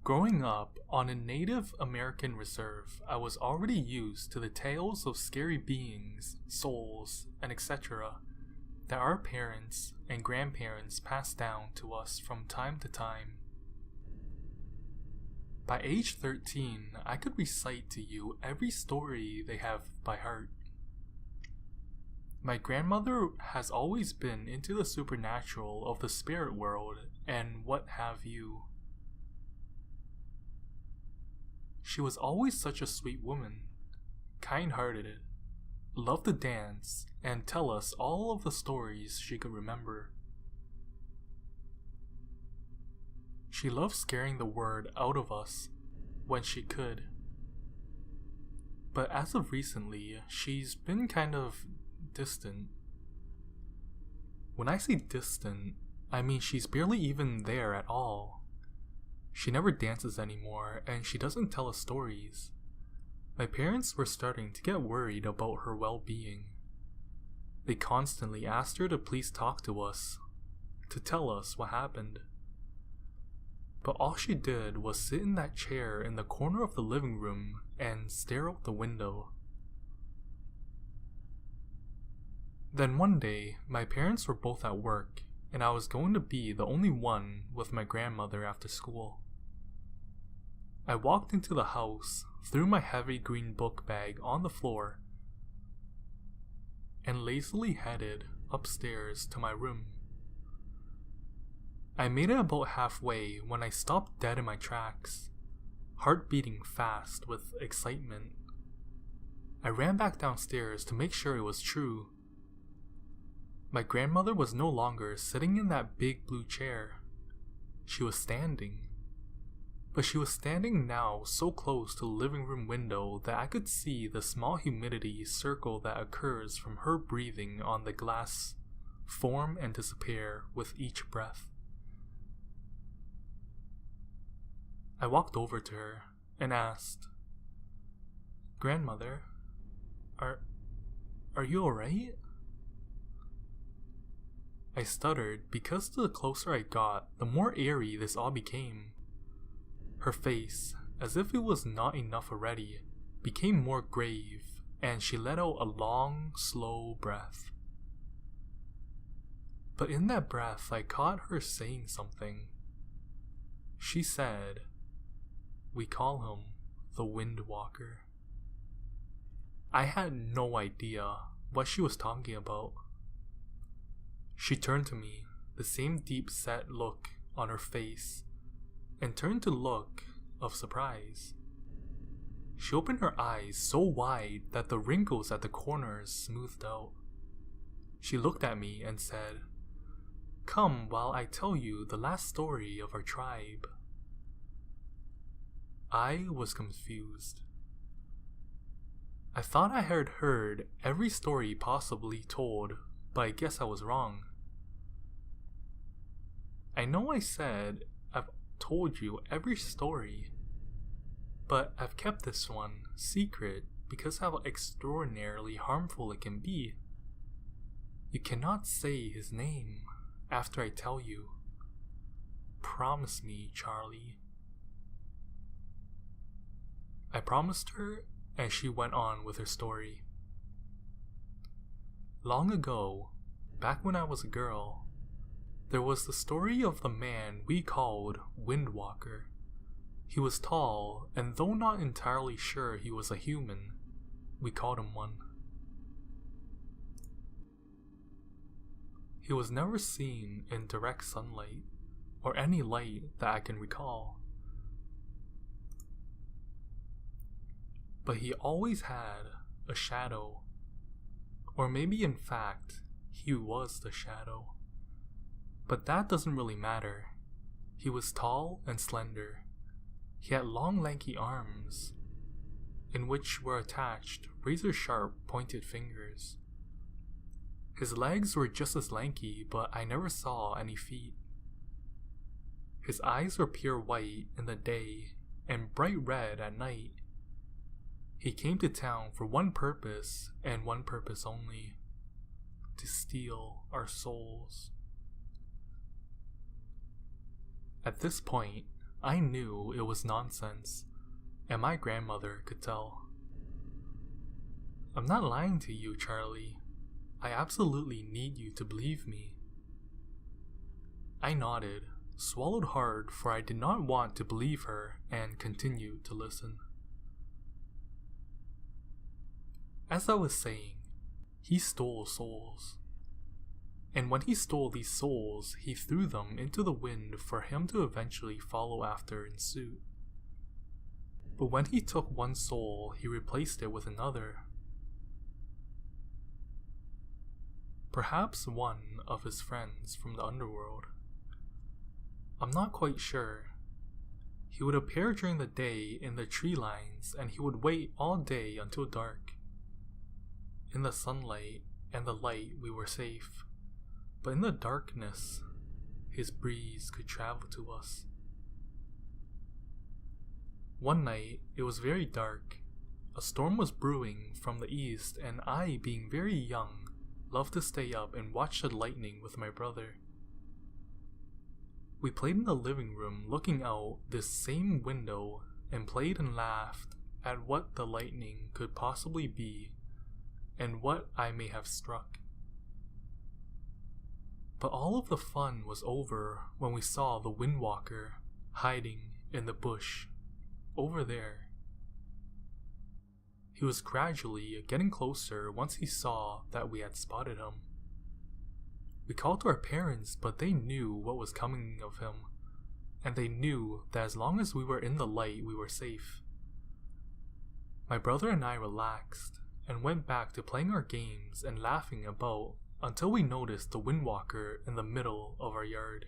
Growing up on a Native American reserve, I was already used to the tales of scary beings, souls, and etc. that our parents and grandparents passed down to us from time to time. By age 13, I could recite to you every story they have by heart. My grandmother has always been into the supernatural of the spirit world and what have you. She was always such a sweet woman, kind-hearted, loved to dance, and tell us all of the stories she could remember. She loved scaring the word out of us when she could. But as of recently, she's been kind of distant. When I say distant, I mean she's barely even there at all. She never dances anymore, and she doesn't tell us stories. My parents were starting to get worried about her well-being. They constantly asked her to please talk to us, to tell us what happened. But all she did was sit in that chair in the corner of the living room and stare out the window. Then one day, my parents were both at work, and I was going to be the only one with my grandmother after school. I walked into the house, threw my heavy green book bag on the floor, and lazily headed upstairs to my room. I made it about halfway when I stopped dead in my tracks, heart beating fast with excitement. I ran back downstairs to make sure it was true. My grandmother was no longer sitting in that big blue chair. She was standing. But she was standing now so close to the living room window that I could see the small humidity circle that occurs from her breathing on the glass form and disappear with each breath. I walked over to her and asked, "Grandmother, are you alright?" I stuttered because the closer I got, the more eerie this all became. Her face, as if it was not enough already, became more grave, and she let out a long, slow breath. But in that breath, I caught her saying something. She said, "We call him the Windwalker." I had no idea what she was talking about. She turned to me, the same deep-set look on her face, and turned to look of surprise. She opened her eyes so wide that the wrinkles at the corners smoothed out. She looked at me and said, "Come while I tell you the last story of our tribe." I was confused. I thought I had heard every story possibly told, but I guess I was wrong. I know I said I've told you every story, but I've kept this one secret because how extraordinarily harmful it can be. You cannot say his name after I tell you. Promise me, Charlie. I promised her, and she went on with her story. Long ago, back when I was a girl, there was the story of the man we called Windwalker. He was tall, and though not entirely sure he was a human, we called him one. He was never seen in direct sunlight, or any light that I can recall. But he always had a shadow, or maybe in fact, he was the shadow. But that doesn't really matter. He was tall and slender. He had long lanky arms, in which were attached razor-sharp pointed fingers. His legs were just as lanky, but I never saw any feet. His eyes were pure white in the day and bright red at night. He came to town for one purpose and one purpose only: to steal our souls. At this point, I knew it was nonsense, and my grandmother could tell. I'm not lying to you, Charlie. I absolutely need you to believe me. I nodded, swallowed hard, for I did not want to believe her, and continued to listen. As I was saying, he stole souls. And when he stole these souls, he threw them into the wind for him to eventually follow after in suit. But when he took one soul, he replaced it with another. Perhaps one of his friends from the underworld. I'm not quite sure. He would appear during the day in the tree lines, and he would wait all day until dark. In the sunlight and the light we were safe, but in the darkness, his breeze could travel to us. One night, it was very dark. A storm was brewing from the east, and I, being very young, loved to stay up and watch the lightning with my brother. We played in the living room looking out this same window and played and laughed at what the lightning could possibly be and what I may have struck. But all of the fun was over when we saw the windwalker hiding in the bush over there. He was gradually getting closer once he saw that we had spotted him. We called to our parents, but they knew what was coming of him, and they knew that as long as we were in the light, we were safe. My brother and I relaxed and went back to playing our games and laughing about until we noticed the windwalker in the middle of our yard.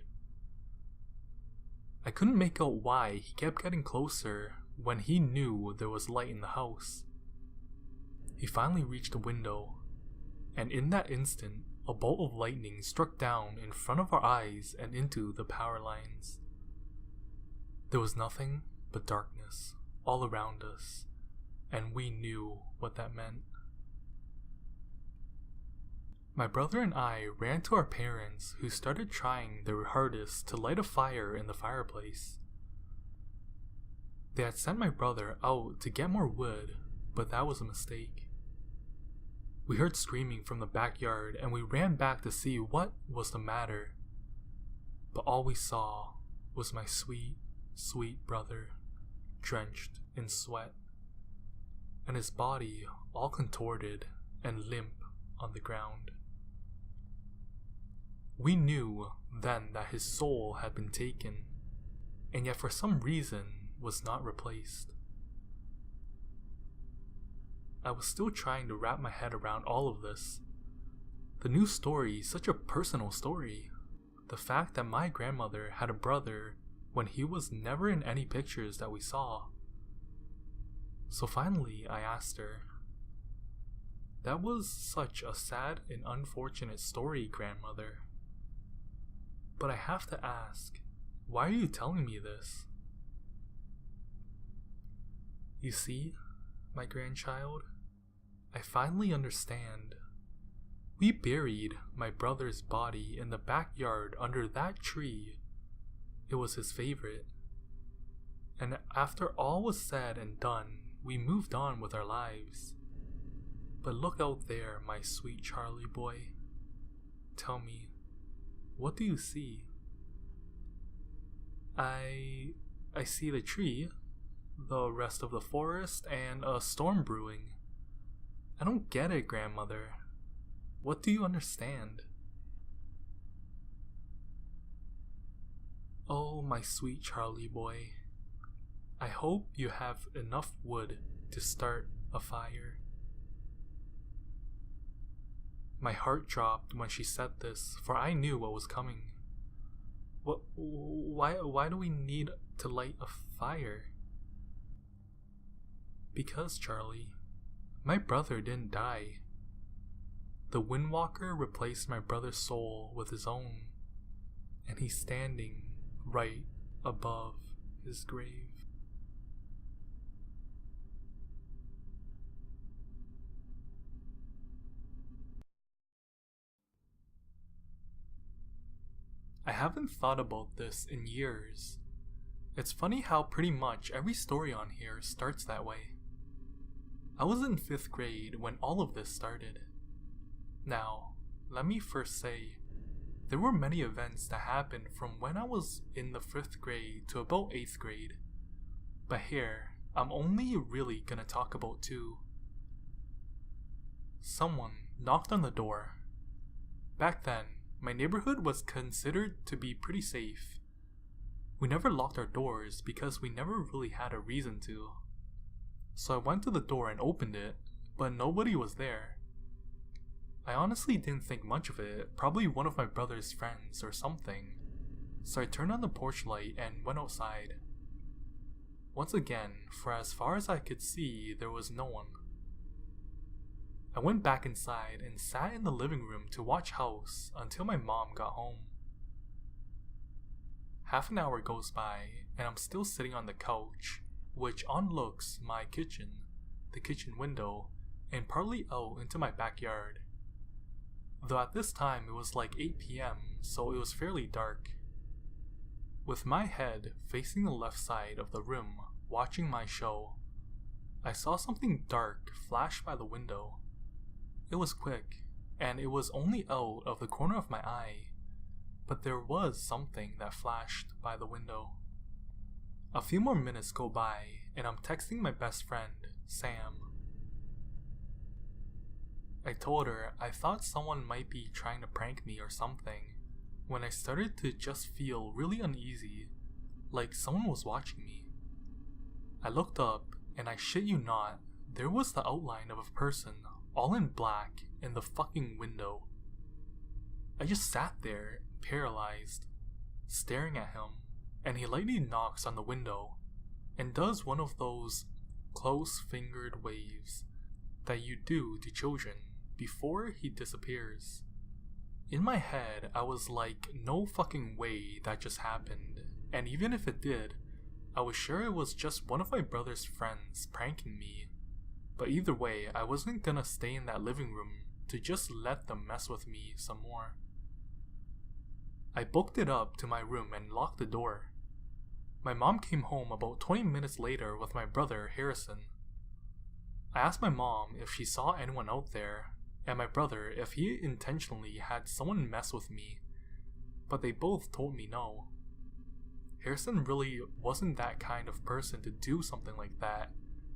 I couldn't make out why he kept getting closer when he knew there was light in the house. He finally reached the window, and in that instant, a bolt of lightning struck down in front of our eyes and into the power lines. There was nothing but darkness all around us, and we knew what that meant. My brother and I ran to our parents, who started trying their hardest to light a fire in the fireplace. They had sent my brother out to get more wood, but that was a mistake. We heard screaming from the backyard, and we ran back to see what was the matter. But all we saw was my sweet, sweet brother, drenched in sweat, and his body all contorted and limp on the ground. We knew then that his soul had been taken, and yet for some reason was not replaced. I was still trying to wrap my head around all of this. The new story, such a personal story. The fact that my grandmother had a brother when he was never in any pictures that we saw. So finally I asked her, "That was such a sad and unfortunate story, grandmother. But I have to ask, why are you telling me this?" "You see, my grandchild, I finally understand. We buried my brother's body in the backyard under that tree. It was his favorite. And after all was said and done, we moved on with our lives. But look out there, my sweet Charlie boy. Tell me, what do you see?" I see the tree, the rest of the forest, and a storm brewing. I don't get it, grandmother. What do you understand?" "Oh, my sweet Charlie boy. I hope you have enough wood to start a fire." My heart dropped when she said this, for I knew what was coming. Why do we need to light a fire?" "Because, Charlie, my brother didn't die. The windwalker replaced my brother's soul with his own, and he's standing right above his grave." I haven't thought about this in years, It's funny how pretty much every story on here starts that way. I was in 5th grade when all of this started. Now, let me first say, there were many events that happened from when I was in the 5th grade to about 8th grade. But here, I'm only really gonna talk about 2. Someone knocked on the door. Back then, my neighborhood was considered to be pretty safe. We never locked our doors because we never really had a reason to. So I went to the door and opened it, but nobody was there. I honestly didn't think much of it, probably one of my brother's friends or something. So I turned on the porch light and went outside. Once again, for as far as I could see, there was no one. I went back inside and sat in the living room to watch House until my mom got home. Half an hour goes by and I'm still sitting on the couch, which onlooks my kitchen, the kitchen window, and partly out into my backyard. Though at this time it was like 8 p.m, so it was fairly dark. With my head facing the left side of the room, watching my show, I saw something dark flash by the window. It was quick, and it was only out of the corner of my eye, but there was something that flashed by the window. A few more minutes go by, and I'm texting my best friend, Sam. I told her I thought someone might be trying to prank me or something, when I started to just feel really uneasy, like someone was watching me. I looked up, and I shit you not, there was the outline of a person, all in black, in the fucking window. I just sat there, paralyzed, staring at him, and he lightly knocks on the window, and does one of those close-fingered waves that you do to children before he disappears. In my head, I was like, no fucking way that just happened, and even if it did, I was sure it was just one of my brother's friends pranking me. But either way, I wasn't gonna stay in that living room to just let them mess with me some more. I booked it up to my room and locked the door. My mom came home about 20 minutes later with my brother, Harrison. I asked my mom if she saw anyone out there, and my brother if he intentionally had someone mess with me, but they both told me no. Harrison really wasn't that kind of person to do something like that,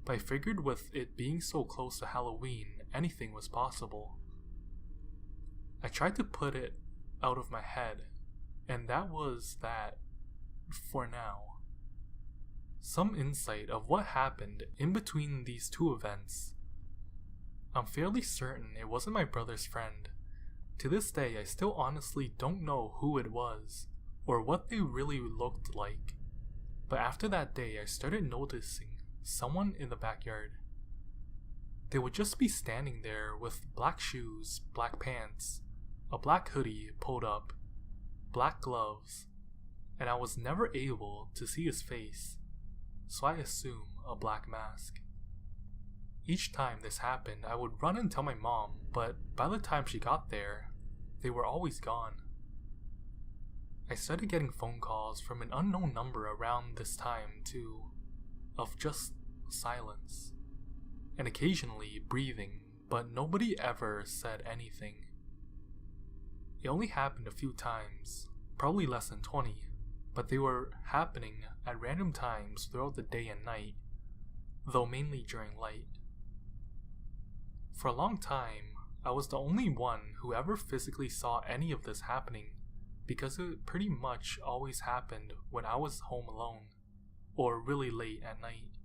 but I figured with it being so close to Halloween, anything was possible. I tried to put it out of my head, and that was that for now. Some insight of what happened in between these 2 events. I'm fairly certain it wasn't my brother's friend. To this day, I still honestly don't know who it was, or what they really looked like. But after that day, I started noticing someone in the backyard. They would just be standing there with black shoes, black pants, a black hoodie pulled up, black gloves, and I was never able to see his face, so I assume a black mask. Each time this happened, I would run and tell my mom, but by the time she got there, they were always gone. I started getting phone calls from an unknown number around this time too, of just silence, and occasionally breathing, but nobody ever said anything. It only happened a few times, probably less than 20, but they were happening at random times throughout the day and night, though mainly during light. For a long time, I was the only one who ever physically saw any of this happening, because it pretty much always happened when I was home alone, or really late at night.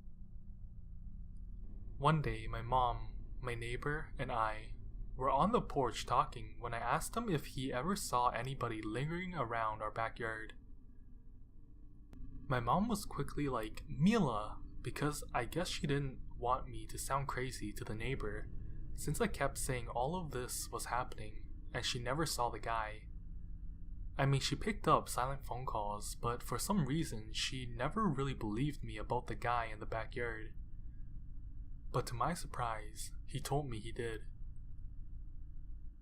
One day, my mom, my neighbor, and I were on the porch talking when I asked him if he ever saw anybody lingering around our backyard. My mom was quickly like, "Mila," because I guess she didn't want me to sound crazy to the neighbor, since I kept saying all of this was happening and she never saw the guy. I mean, she picked up silent phone calls, but for some reason she never really believed me about the guy in the backyard. But to my surprise, he told me he did.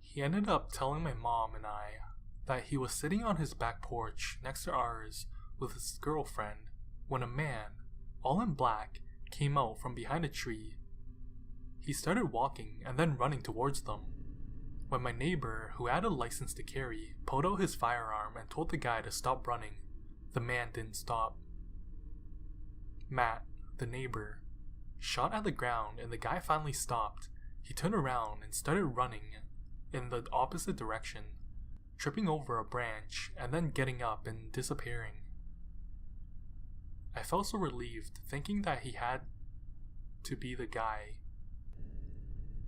He ended up telling my mom and I that he was sitting on his back porch next to ours with his girlfriend, when a man, all in black, came out from behind a tree. He started walking and then running towards them. When my neighbor, who had a license to carry, pulled out his firearm and told the guy to stop running, the man didn't stop. Matt, the neighbor, shot at the ground and the guy finally stopped. He turned around and started running in the opposite direction, tripping over a branch and then getting up and disappearing. I felt so relieved, thinking that he had to be the guy,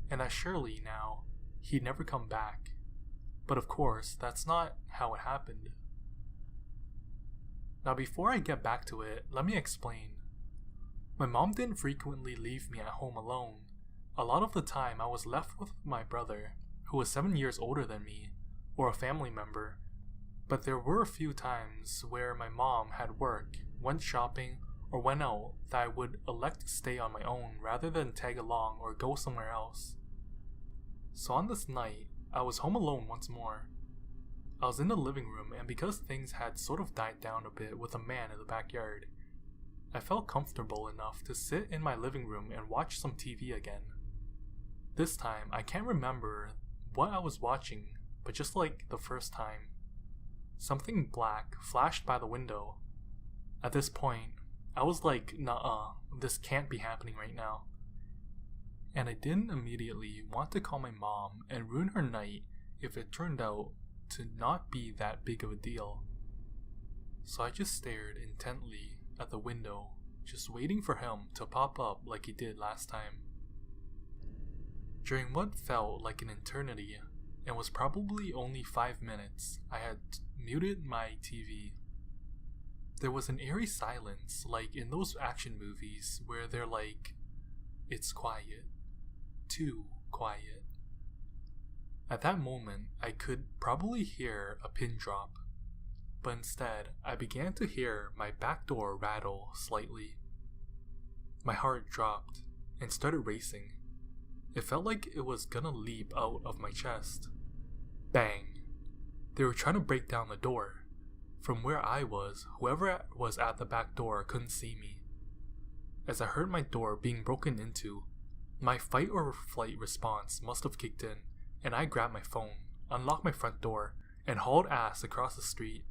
and that surely now he'd never come back. But of course, that's not how it happened. Now before I get back to it, let me explain. My mom didn't frequently leave me at home alone. A lot of the time I was left with my brother, who was 7 years older than me, or a family member, but there were a few times where my mom had work, went shopping, or went out that I would elect to stay on my own rather than tag along or go somewhere else. So on this night, I was home alone once more. I was in the living room, and because things had sort of died down a bit with a man in the backyard, I felt comfortable enough to sit in my living room and watch some TV again. This time, I can't remember what I was watching, but just like the first time, something black flashed by the window. At this point, I was like, nuh-uh, this can't be happening right now. And I didn't immediately want to call my mom and ruin her night if it turned out to not be that big of a deal. So I just stared intently at the window, just waiting for him to pop up like he did last time. During what felt like an eternity, and was probably only 5 minutes, I had muted my TV. There was an eerie silence, like in those action movies where they're like, it's quiet. Too quiet. At that moment, I could probably hear a pin drop, but instead, I began to hear my back door rattle slightly. My heart dropped and started racing. It felt like it was gonna leap out of my chest. Bang! They were trying to break down the door. From where I was, whoever was at the back door couldn't see me. As I heard my door being broken into, my fight or flight response must have kicked in, and I grabbed my phone, unlocked my front door, and hauled ass across the street.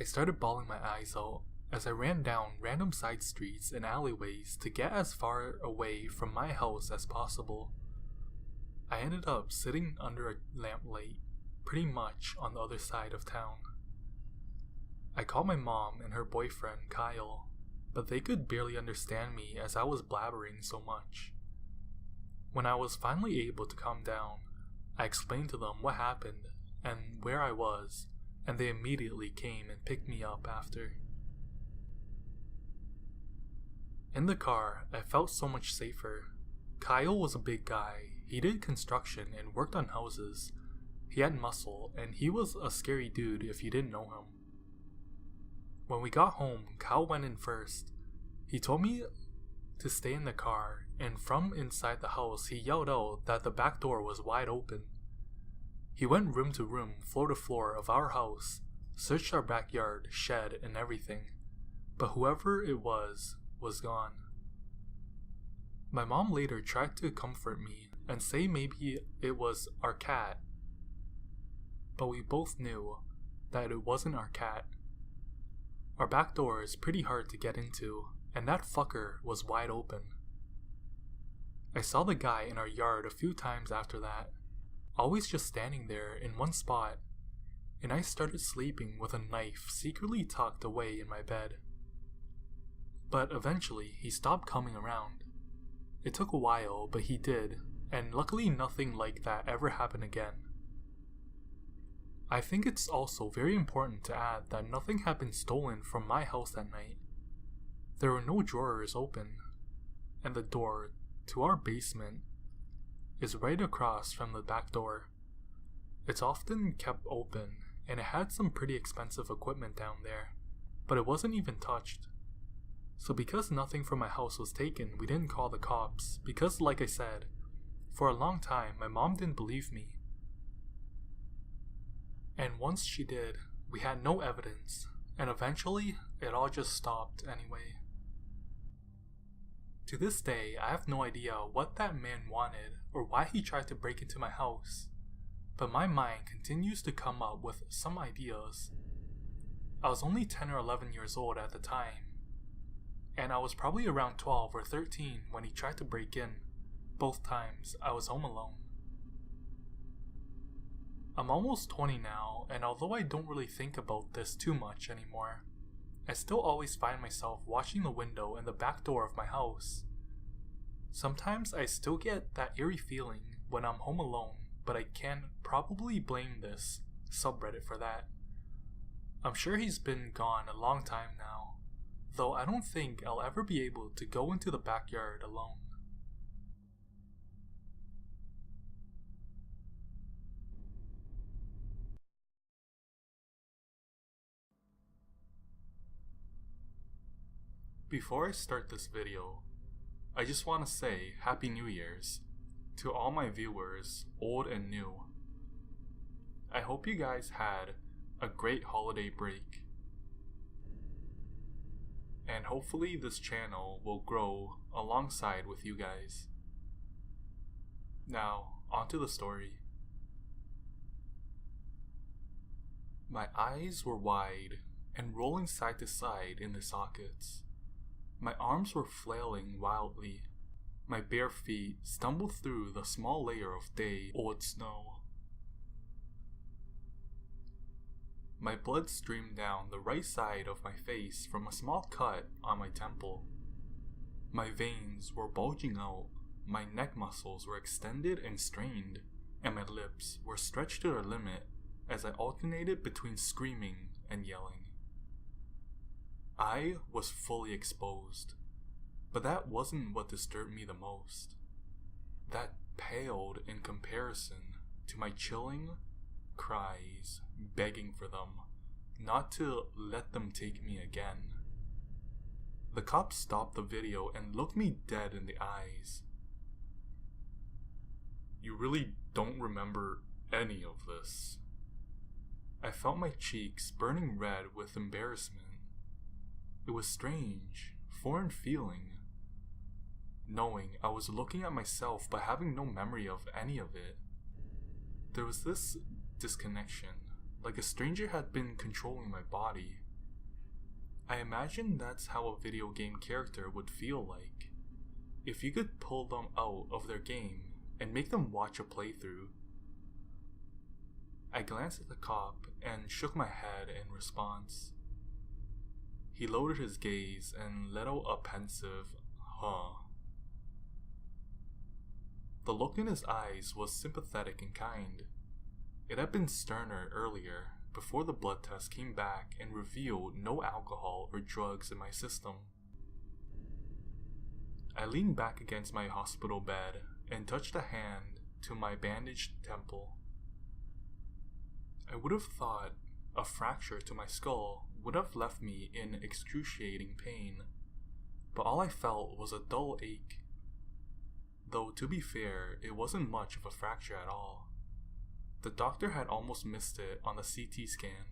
I started bawling my eyes out as I ran down random side streets and alleyways to get as far away from my house as possible. I ended up sitting under a lamplight, pretty much on the other side of town. I called my mom and her boyfriend, Kyle, but they could barely understand me as I was blabbering so much. When I was finally able to calm down, I explained to them what happened and where I was, and they immediately came and picked me up after. In the car, I felt so much safer. Kyle was a big guy. He did construction and worked on houses. He had muscle, and he was a scary dude if you didn't know him. When we got home, Kyle went in first. He told me to stay in the car, and from inside the house, he yelled out that the back door was wide open. He went room to room, floor to floor of our house, searched our backyard, shed, and everything, but whoever it was gone. My mom later tried to comfort me and say maybe it was our cat, but we both knew that it wasn't our cat. Our back door is pretty hard to get into, and that fucker was wide open. I saw the guy in our yard a few times after that, always just standing there in one spot, and I started sleeping with a knife secretly tucked away in my bed. But eventually, he stopped coming around. It took a while, but he did, and luckily nothing like that ever happened again. I think it's also very important to add that nothing had been stolen from my house that night. There were no drawers open, and the door to our basement is right across from the back door. It's often kept open, and it had some pretty expensive equipment down there, but it wasn't even touched. So because nothing from my house was taken, we didn't call the cops, because like I said, for a long time my mom didn't believe me. And once she did, we had no evidence, and eventually it all just stopped anyway. To this day, I have no idea what that man wanted or why he tried to break into my house, but my mind continues to come up with some ideas. I was only 10 or 11 years old at the time, and I was probably around 12 or 13 when he tried to break in. Both times, I was home alone. I'm almost 20 now, and although I don't really think about this too much anymore, I still always find myself watching the window and the back door of my house. Sometimes I still get that eerie feeling when I'm home alone, but I can probably blame this subreddit for that. I'm sure he's been gone a long time now, though I don't think I'll ever be able to go into the backyard alone. Before I start this video, I just want to say Happy New Year's to all my viewers, old and new. I hope you guys had a great holiday break, and hopefully this channel will grow alongside with you guys. Now, onto the story. My eyes were wide and rolling side to side in the sockets. My arms were flailing wildly. My bare feet stumbled through the small layer of day-old snow. My blood streamed down the right side of my face from a small cut on my temple. My veins were bulging out, my neck muscles were extended and strained, and my lips were stretched to their limit as I alternated between screaming and yelling. I was fully exposed, but that wasn't what disturbed me the most. That paled in comparison to my chilling cries begging for them not to let them take me again. The cop stopped the video and looked me dead in the eyes. "You really don't remember any of this?" I felt my cheeks burning red with embarrassment. It was strange, foreign feeling, knowing I was looking at myself but having no memory of any of it. There was this disconnection, like a stranger had been controlling my body. I imagine that's how a video game character would feel like, if you could pull them out of their game and make them watch a playthrough. I glanced at the cop and shook my head in response. He lowered his gaze and let out a pensive, "Huh." The look in his eyes was sympathetic and kind. It had been sterner earlier, before the blood test came back and revealed no alcohol or drugs in my system. I leaned back against my hospital bed and touched a hand to my bandaged temple. I would have thought a fracture to my skull would have left me in excruciating pain, but all I felt was a dull ache. Though to be fair, it wasn't much of a fracture at all. The doctor had almost missed it on the CT scan.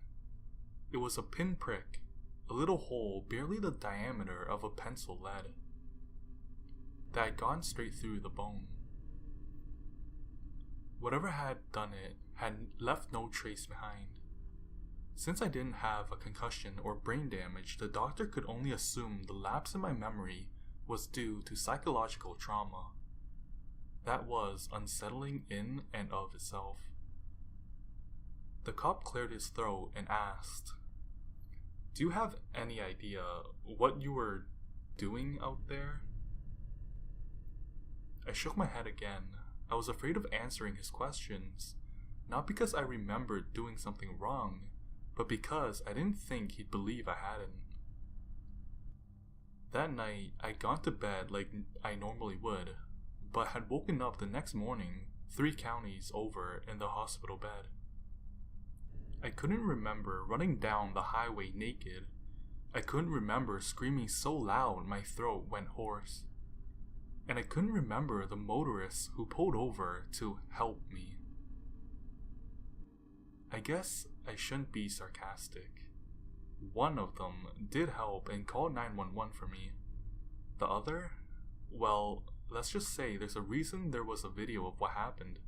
It was a pinprick, a little hole barely the diameter of a pencil lead, that had gone straight through the bone. Whatever had done it had left no trace behind. Since I didn't have a concussion or brain damage, the doctor could only assume the lapse in my memory was due to psychological trauma. That was unsettling in and of itself. The cop cleared his throat and asked, "Do you have any idea what you were doing out there?" I shook my head again. I was afraid of answering his questions, not because I remembered doing something wrong, but because I didn't think he'd believe I hadn't. That night, I'd gone to bed like I normally would, but had woken up the next morning 3 counties over in the hospital bed. I couldn't remember running down the highway naked. I couldn't remember screaming so loud my throat went hoarse. And I couldn't remember the motorist who pulled over to help me. I guess I shouldn't be sarcastic, One of them did help and called 911 for me. The other? Well, let's just say there's a reason there was a video of what happened.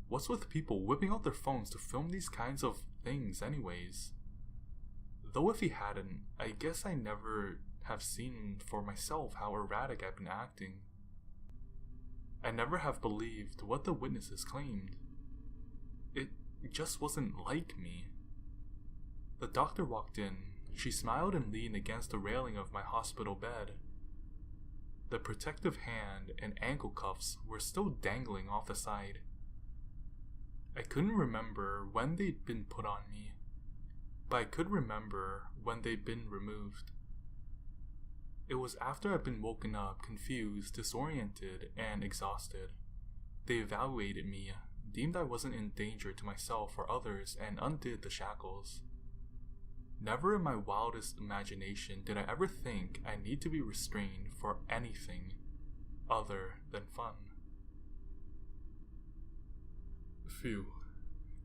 What's with people whipping out their phones to film these kinds of things anyways? Though if he hadn't, I guess I never have seen for myself how erratic I've been acting. I never have believed what the witnesses claimed. It just wasn't like me. The doctor walked in. She smiled and leaned against the railing of my hospital bed. The protective hand and ankle cuffs were still dangling off the side. I couldn't remember when they'd been put on me, but I could remember when they'd been removed. It was after I'd been woken up, confused, disoriented, and exhausted. They evaluated me, deemed I wasn't in danger to myself or others, and undid the shackles. Never in my wildest imagination did I ever think I need to be restrained for anything other than fun. Phew.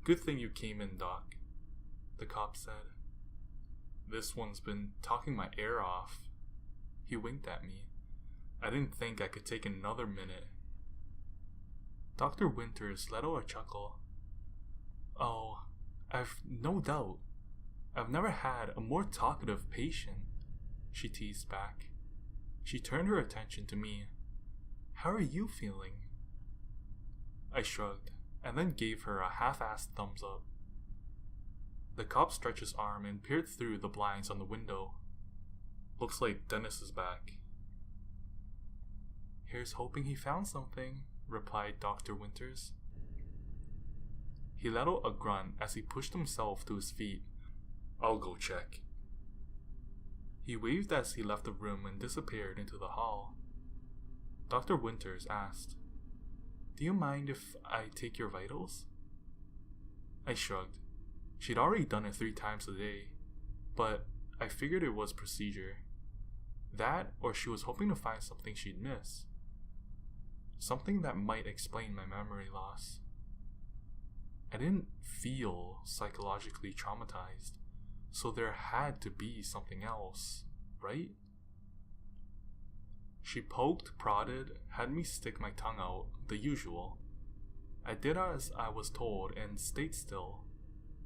Good thing you came in, Doc, the cop said. This one's been talking my ear off. He winked at me. I didn't think I could take another minute. Dr. Winters let out a chuckle. Oh, I've no doubt. I've never had a more talkative patient, she teased back. She turned her attention to me. How are you feeling? I shrugged, and then gave her a half-assed thumbs up. The cop stretched his arm and peered through the blinds on the window. Looks like Dennis is back. Here's hoping he found something, replied Dr. Winters. He let out a grunt as he pushed himself to his feet. I'll go check. He waved as he left the room and disappeared into the hall. Dr. Winters asked, Do you mind if I take your vitals? I shrugged. She'd already done it 3 times a day, but I figured it was procedure. That, or she was hoping to find something she'd miss. Something that might explain my memory loss. I didn't feel psychologically traumatized, so there had to be something else, right? She poked, prodded, had me stick my tongue out, the usual. I did as I was told and stayed still,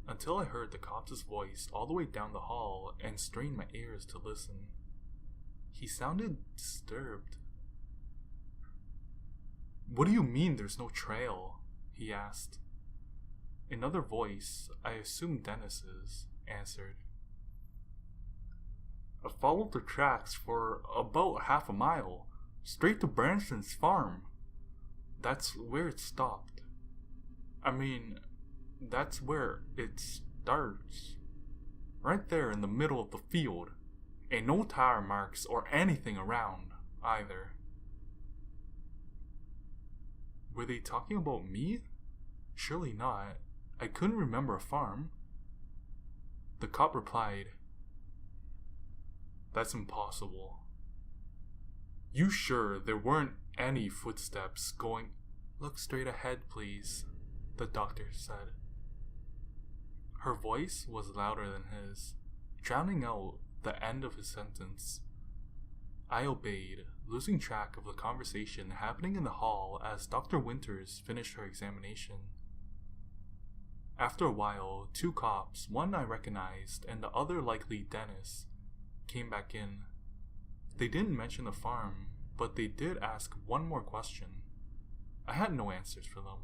until I heard the cop's voice all the way down the hall and strained my ears to listen. He sounded disturbed. What do you mean there's no trail? He asked. Another voice, I assume Dennis's, answered. I followed the tracks for about half a mile, straight to Branson's farm. That's where it stopped. I mean, that's where it starts. Right there in the middle of the field. Ain't no tire marks or anything around, either. Were they talking about me? Surely not. I couldn't remember a farm. The cop replied, That's impossible. You sure there weren't any footsteps going? Look straight ahead, please, the doctor said. Her voice was louder than his, drowning out the end of his sentence. I obeyed, losing track of the conversation happening in the hall as Dr. Winters finished her examination. After a while, 2 cops, one I recognized and the other likely Dennis, came back in. They didn't mention the farm, but they did ask one more question. I had no answers for them.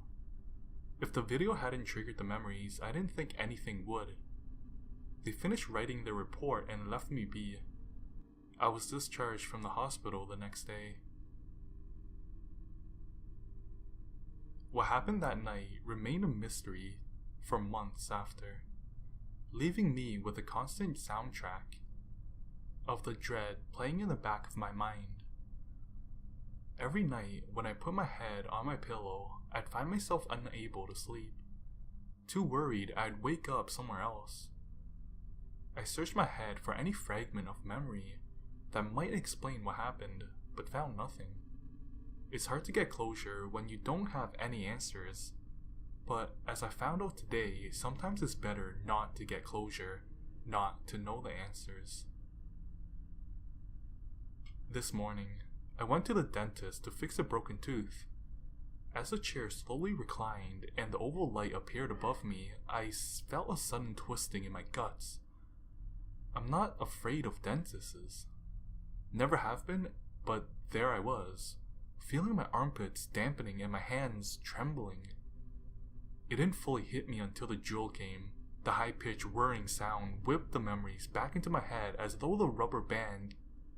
If the video hadn't triggered the memories, I didn't think anything would. They finished writing their report and left me be. I was discharged from the hospital the next day. What happened that night remained a mystery for months after, leaving me with a constant soundtrack of the dread playing in the back of my mind. Every night, when I put my head on my pillow, I'd find myself unable to sleep. Too worried I'd wake up somewhere else. I searched my head for any fragment of memory that might explain what happened, but found nothing. It's hard to get closure when you don't have any answers, but as I found out today, sometimes it's better not to get closure not to know the answers. This morning, I went to the dentist to fix a broken tooth. As the chair slowly reclined and the oval light appeared above me, I felt a sudden twisting in my guts. I'm not afraid of dentists. Never have been, but there I was, feeling my armpits dampening and my hands trembling. It didn't fully hit me until the drill came. The high-pitched whirring sound whipped the memories back into my head as though the rubber band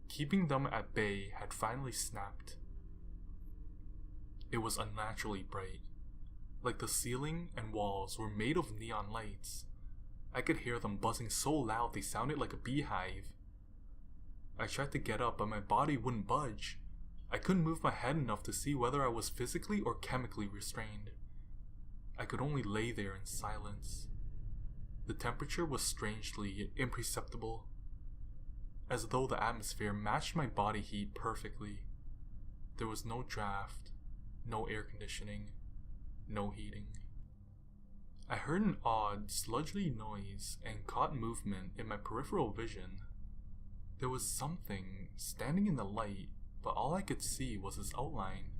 keeping them at bay had finally snapped. It was unnaturally bright, like the ceiling and walls were made of neon lights. I could hear them buzzing so loud they sounded like a beehive. I tried to get up, but my body wouldn't budge. I couldn't move my head enough to see whether I was physically or chemically restrained. I could only lay there in silence. The temperature was strangely imperceptible, as though the atmosphere matched my body heat perfectly. There was no draft, no air conditioning, no heating. I heard an odd, sludgy noise and caught movement in my peripheral vision. There was something standing in the light, but all I could see was its outline.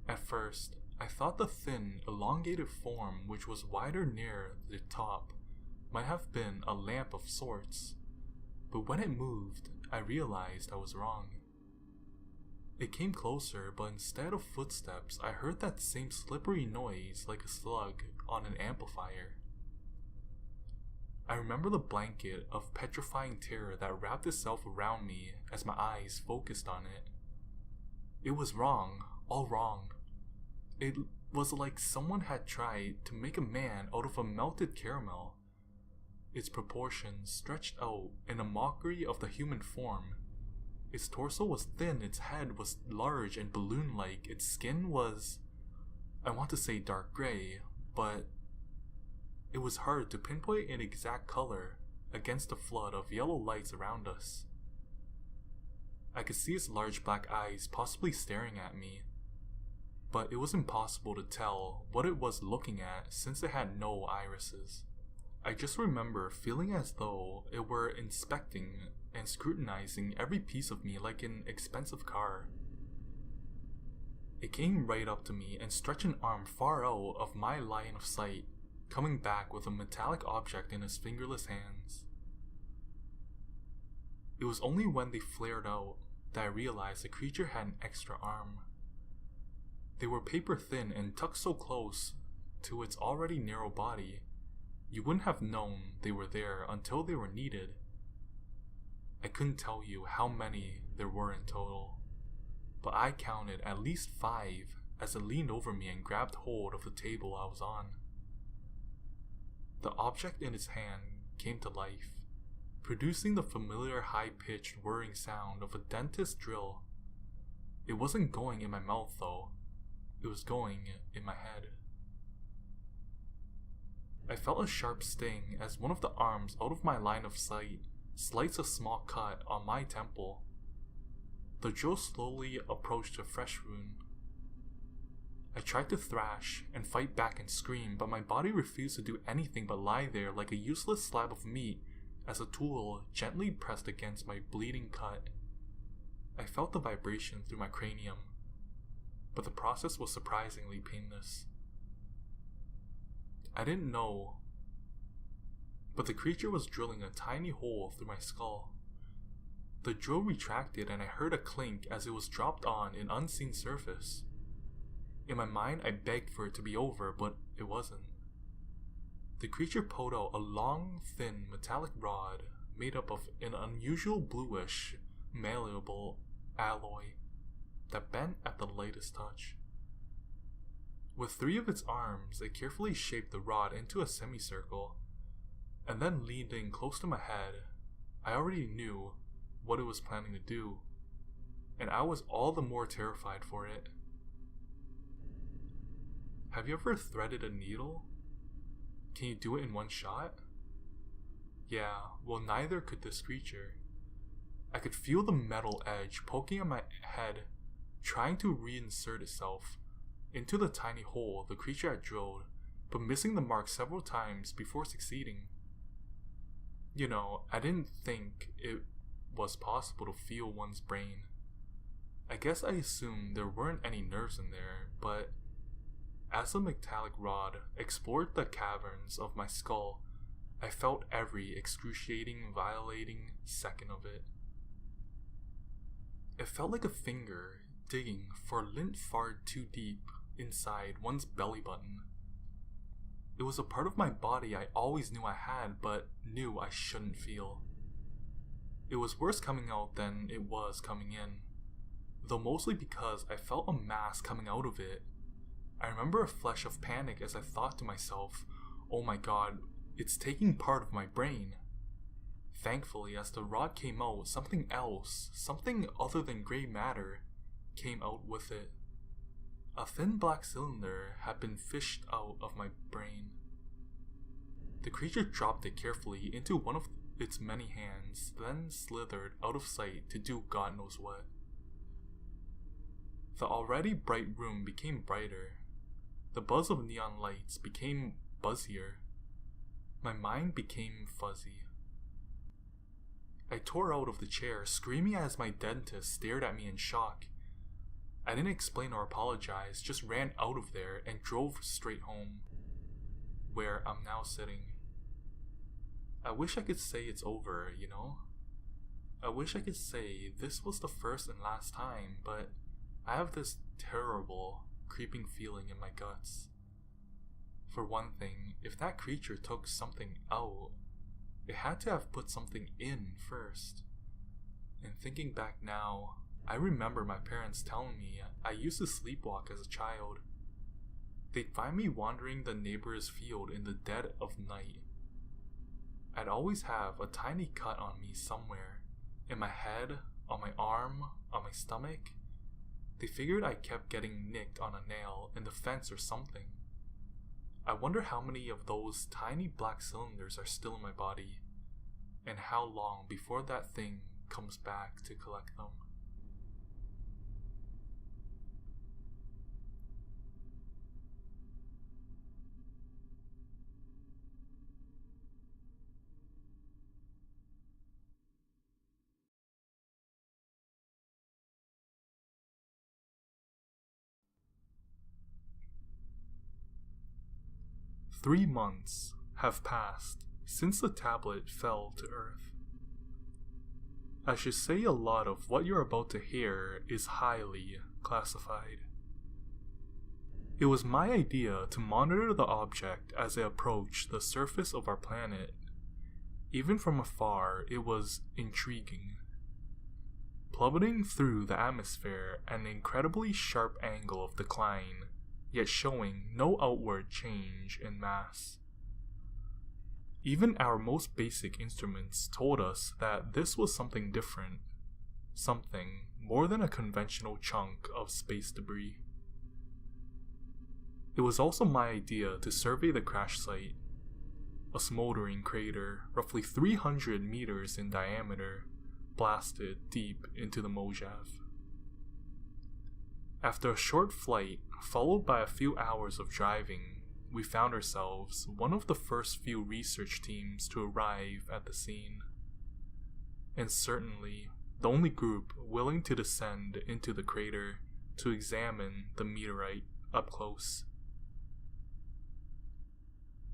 At first, I thought the thin, elongated form, which was wider near the top, might have been a lamp of sorts, but when it moved, I realized I was wrong. It came closer, but instead of footsteps, I heard that same slippery noise like a slug on an amplifier. I remember the blanket of petrifying terror that wrapped itself around me as my eyes focused on it. It was wrong, all wrong. It was like someone had tried to make a man out of a melted caramel. Its proportions stretched out in a mockery of the human form. Its torso was thin, its head was large and balloon-like, its skin was, I want to say dark gray, but it was hard to pinpoint an exact color against the flood of yellow lights around us. I could see its large black eyes possibly staring at me, but it was impossible to tell what it was looking at since it had no irises. I just remember feeling as though it were inspecting and scrutinizing every piece of me like an expensive car. It came right up to me and stretched an arm far out of my line of sight, coming back with a metallic object in its fingerless hands. It was only when they flared out that I realized the creature had an extra arm. They were paper thin and tucked so close to its already narrow body, you wouldn't have known they were there until they were needed. I couldn't tell you how many there were in total, but I counted at least 5 as it leaned over me and grabbed hold of the table I was on. The object in its hand came to life, producing the familiar high-pitched whirring sound of a dentist's drill. It wasn't going in my mouth though, it was going in my head. I felt a sharp sting as one of the arms out of my line of sight sliced a small cut on my temple. The drill slowly approached a fresh wound. I tried to thrash and fight back and scream, but my body refused to do anything but lie there like a useless slab of meat as a tool gently pressed against my bleeding cut. I felt the vibration through my cranium, but the process was surprisingly painless. I didn't know, but the creature was drilling a tiny hole through my skull. The drill retracted and I heard a clink as it was dropped on an unseen surface. In my mind, I begged for it to be over, but it wasn't. The creature pulled out a long, thin, metallic rod made up of an unusual bluish, malleable alloy that bent at the lightest touch. With 3 of its arms, it carefully shaped the rod into a semicircle, and then leaned in close to my head. I already knew what it was planning to do, and I was all the more terrified for it. Have you ever threaded a needle? Can you do it in one shot? Yeah, well, neither could this creature. I could feel the metal edge poking at my head, trying to reinsert itself into the tiny hole the creature had drilled, but missing the mark several times before succeeding. I didn't think it was possible to feel one's brain. I guess I assumed there weren't any nerves in there, but as the metallic rod explored the caverns of my skull, I felt every excruciating, violating second of it. It felt like a finger digging for lint far too deep inside one's belly button. It was a part of my body I always knew I had, but knew I shouldn't feel. It was worse coming out than it was coming in, though mostly because I felt a mass coming out of it. I remember a flash of panic as I thought to myself, oh my god, it's taking part of my brain. Thankfully, as the rod came out, something else, something other than grey matter, came out with it. A thin black cylinder had been fished out of my brain. The creature dropped it carefully into one of its many hands, then slithered out of sight to do God knows what. The already bright room became brighter. The buzz of neon lights became buzzier. My mind became fuzzy. I tore out of the chair, screaming as my dentist stared at me in shock. I didn't explain or apologize, just ran out of there and drove straight home, where I'm now sitting. I wish I could say it's over, I wish I could say this was the first and last time, but I have this terrible, creeping feeling in my guts. For one thing, if that creature took something out, it had to have put something in first. And thinking back now, I remember my parents telling me I used to sleepwalk as a child. They'd find me wandering the neighbor's field in the dead of night. I'd always have a tiny cut on me somewhere, in my head, on my arm, on my stomach. They figured I kept getting nicked on a nail in the fence or something. I wonder how many of those tiny black cylinders are still in my body, and how long before that thing comes back to collect them. "3 months have passed since the tablet fell to Earth. I should say a lot of what you're about to hear is highly classified. It was my idea to monitor the object as it approached the surface of our planet. Even from afar, it was intriguing. Plummeting through the atmosphere at an incredibly sharp angle of decline, yet showing no outward change in mass. Even our most basic instruments told us that this was something different, something more than a conventional chunk of space debris. It was also my idea to survey the crash site, a smoldering crater roughly 300 meters in diameter, blasted deep into the Mojave. After a short flight, followed by a few hours of driving, we found ourselves one of the first few research teams to arrive at the scene. And certainly, the only group willing to descend into the crater to examine the meteorite up close.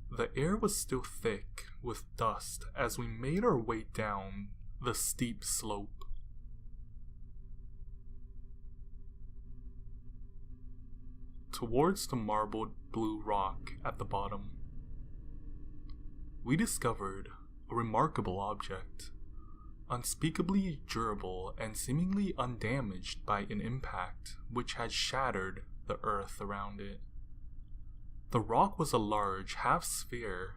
The air was still thick with dust as we made our way down the steep slope. Towards the marbled blue rock at the bottom. We discovered a remarkable object, unspeakably durable and seemingly undamaged by an impact which had shattered the earth around it. The rock was a large half-sphere,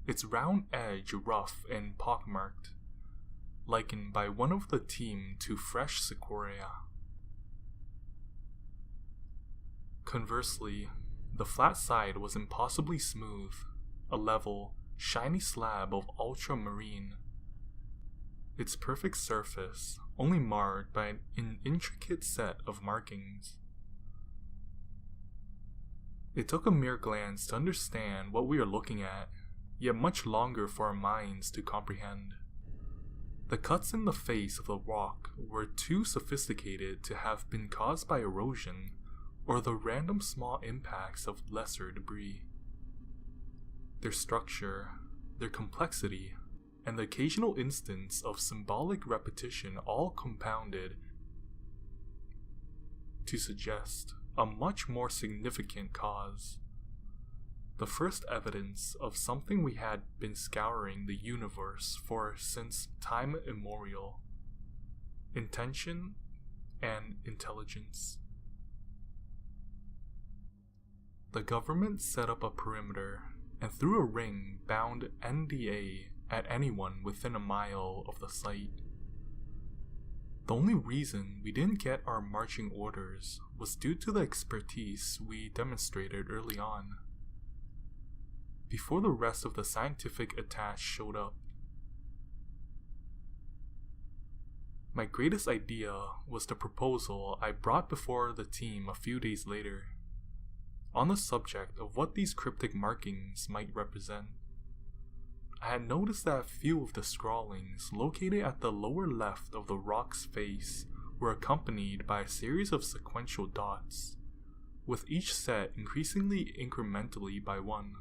its round edge rough and pockmarked, likened by one of the team to fresh sequoia. Conversely, the flat side was impossibly smooth, a level, shiny slab of ultramarine. Its perfect surface only marred by an intricate set of markings. It took a mere glance to understand what we were looking at. yet much longer for our minds to comprehend. The cuts in the face of the rock were too sophisticated to have been caused by erosion or the random small impacts of lesser debris. Their structure, their complexity, and the occasional instance of symbolic repetition all compounded to suggest a much more significant cause. The first evidence of something we had been scouring the universe for since time immemorial: intention and intelligence. The government set up a perimeter and threw a ring bound NDA at anyone within a mile of the site. The only reason we didn't get our marching orders was due to the expertise we demonstrated early on, before the rest of the scientific attache showed up. My greatest idea was the proposal I brought before the team a few days later, on the subject of what these cryptic markings might represent. I had noticed that a few of the scrawlings located at the lower left of the rock's face were accompanied by a series of sequential dots, with each set increasingly incrementally by one.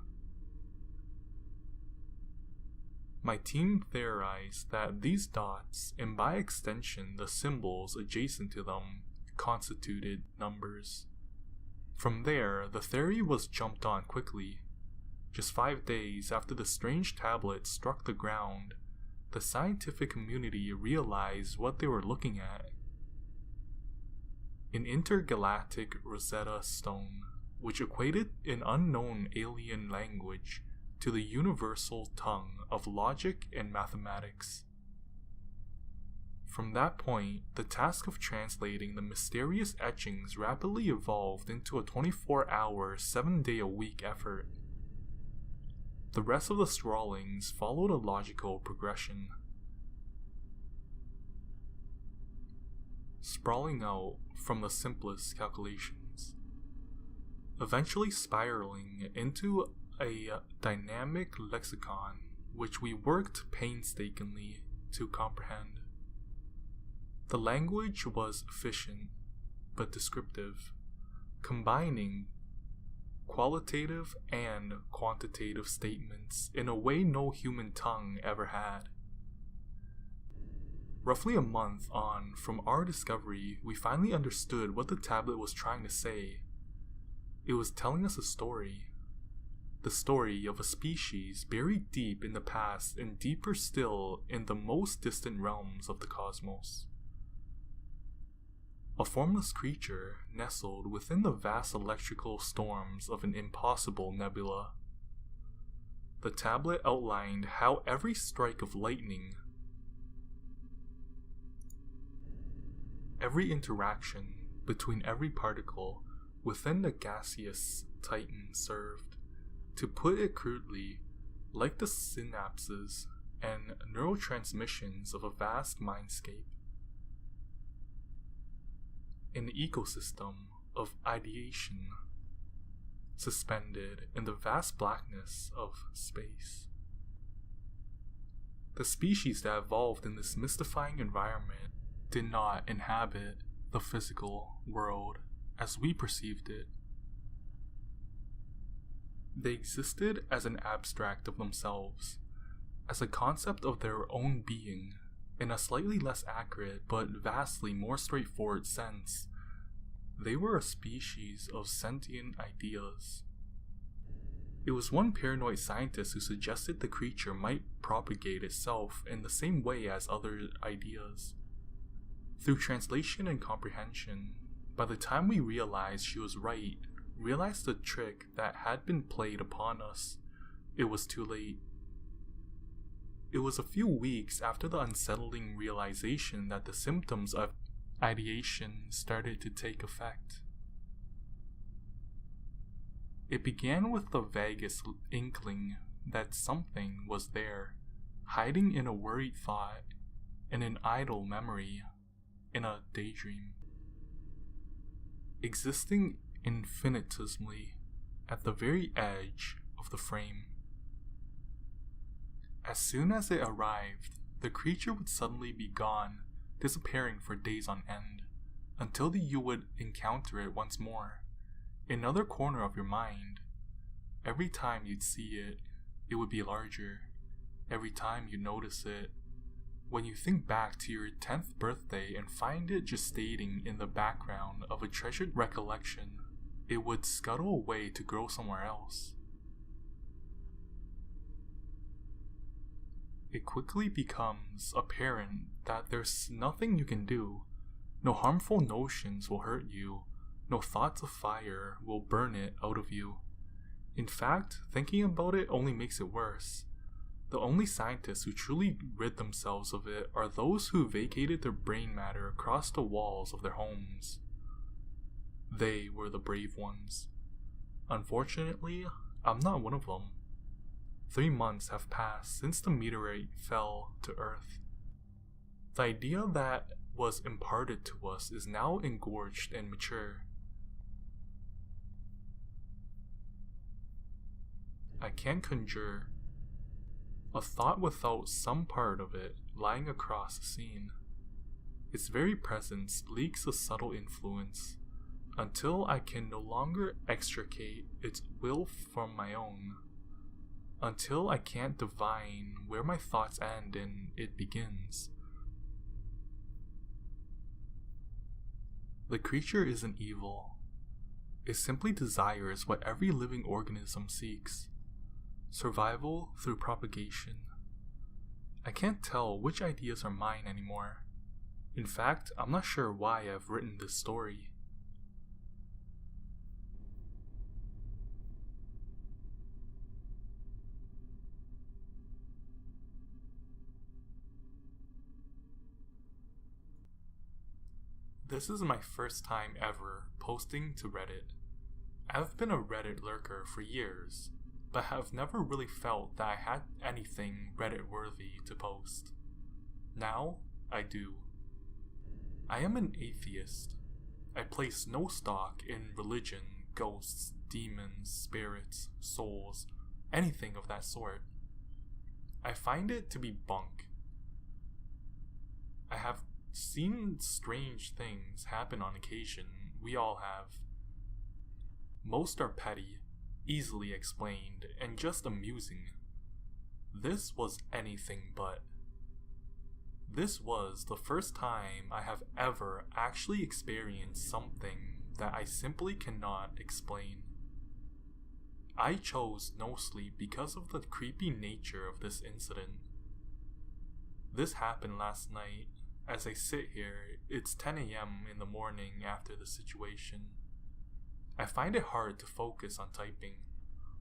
My team theorized that these dots, and by extension the symbols adjacent to them, constituted numbers. From there, the theory was jumped on quickly. Just 5 days after the strange tablet struck the ground, the scientific community realized what they were looking at. An intergalactic Rosetta Stone, which equated an unknown alien language to the universal tongue of logic and mathematics. From that point, the task of translating the mysterious etchings rapidly evolved into a 24-hour, 7-day-a-week effort. The rest of the scrawlings followed a logical progression, sprawling out from the simplest calculations, eventually spiraling into a dynamic lexicon which we worked painstakingly to comprehend. The language was efficient but descriptive, combining qualitative and quantitative statements in a way no human tongue ever had. Roughly a month on from our discovery, we finally understood what the tablet was trying to say. It was telling us a story. The story of a species buried deep in the past and deeper still in the most distant realms of the cosmos. A formless creature nestled within the vast electrical storms of an impossible nebula. The tablet outlined how every strike of lightning, every interaction between every particle within the gaseous titan served, to put it crudely, like the synapses and neurotransmissions of a vast mindscape. An ecosystem of ideation, suspended in the vast blackness of space. The species that evolved in this mystifying environment did not inhabit the physical world as we perceived it. They existed as an abstract of themselves, as a concept of their own being, in a slightly less accurate but vastly more straightforward sense. They were a species of sentient ideas. It was one paranoid scientist who suggested the creature might propagate itself in the same way as other ideas. Through translation and comprehension, by the time we realized she was right, realized the trick that had been played upon us, it was too late. It was a few weeks after the unsettling realization that the symptoms of ideation started to take effect. It began with the vaguest inkling that something was there, hiding in a worried thought, in an idle memory, in a daydream, existing infinitesimally at the very edge of the frame. As soon as it arrived, the creature would suddenly be gone, disappearing for days on end, until you would encounter it once more, in another corner of your mind. Every time you'd see it, it would be larger. Every time you notice it, when you think back to your 10th birthday and find it gestating in the background of a treasured recollection, it would scuttle away to grow somewhere else. It quickly becomes apparent that there's nothing you can do. No harmful notions will hurt you. No thoughts of fire will burn it out of you. In fact, thinking about it only makes it worse. The only scientists who truly rid themselves of it are those who vacated their brain matter across the walls of their homes. They were the brave ones. Unfortunately, I'm not one of them. 3 months have passed since the meteorite fell to Earth. The idea that was imparted to us is now engorged and mature. I can't conjure a thought without some part of it lying across the scene. Its very presence leaks a subtle influence, until I can no longer extricate its will from my own, until I can't divine where my thoughts end and it begins. The creature isn't evil. It simply desires what every living organism seeks: survival through propagation. I can't tell which ideas are mine anymore. In fact, I'm not sure why I've written this story. This is my first time ever posting to Reddit. I've been a Reddit lurker for years, but have never really felt that I had anything Reddit-worthy to post. Now, I do. I am an atheist. I place no stock in religion, ghosts, demons, spirits, souls, anything of that sort. I find it to be bunk. I have seen strange things happen on occasion, we all have. Most are petty, easily explained, and just amusing. This was anything but. This was the first time I have ever actually experienced something that I simply cannot explain. I chose no sleep because of the creepy nature of this incident. This happened last night. As I sit here, it's 10 a.m. in the morning after the situation. I find it hard to focus on typing.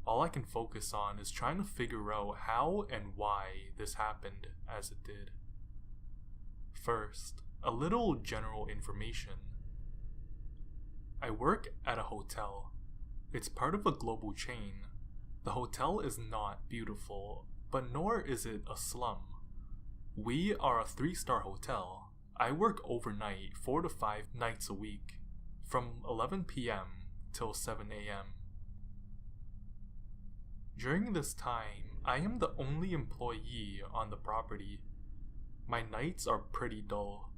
All I can focus on is trying to figure out how and why this happened as it did. First, a little general information. I work at a hotel. It's part of a global chain. The hotel is not beautiful, but nor is it a slum. We are a 3-star hotel. I work overnight 4 to 5 nights a week, from 11 p.m. till 7 a.m. During this time, I am the only employee on the property. My nights are pretty dull.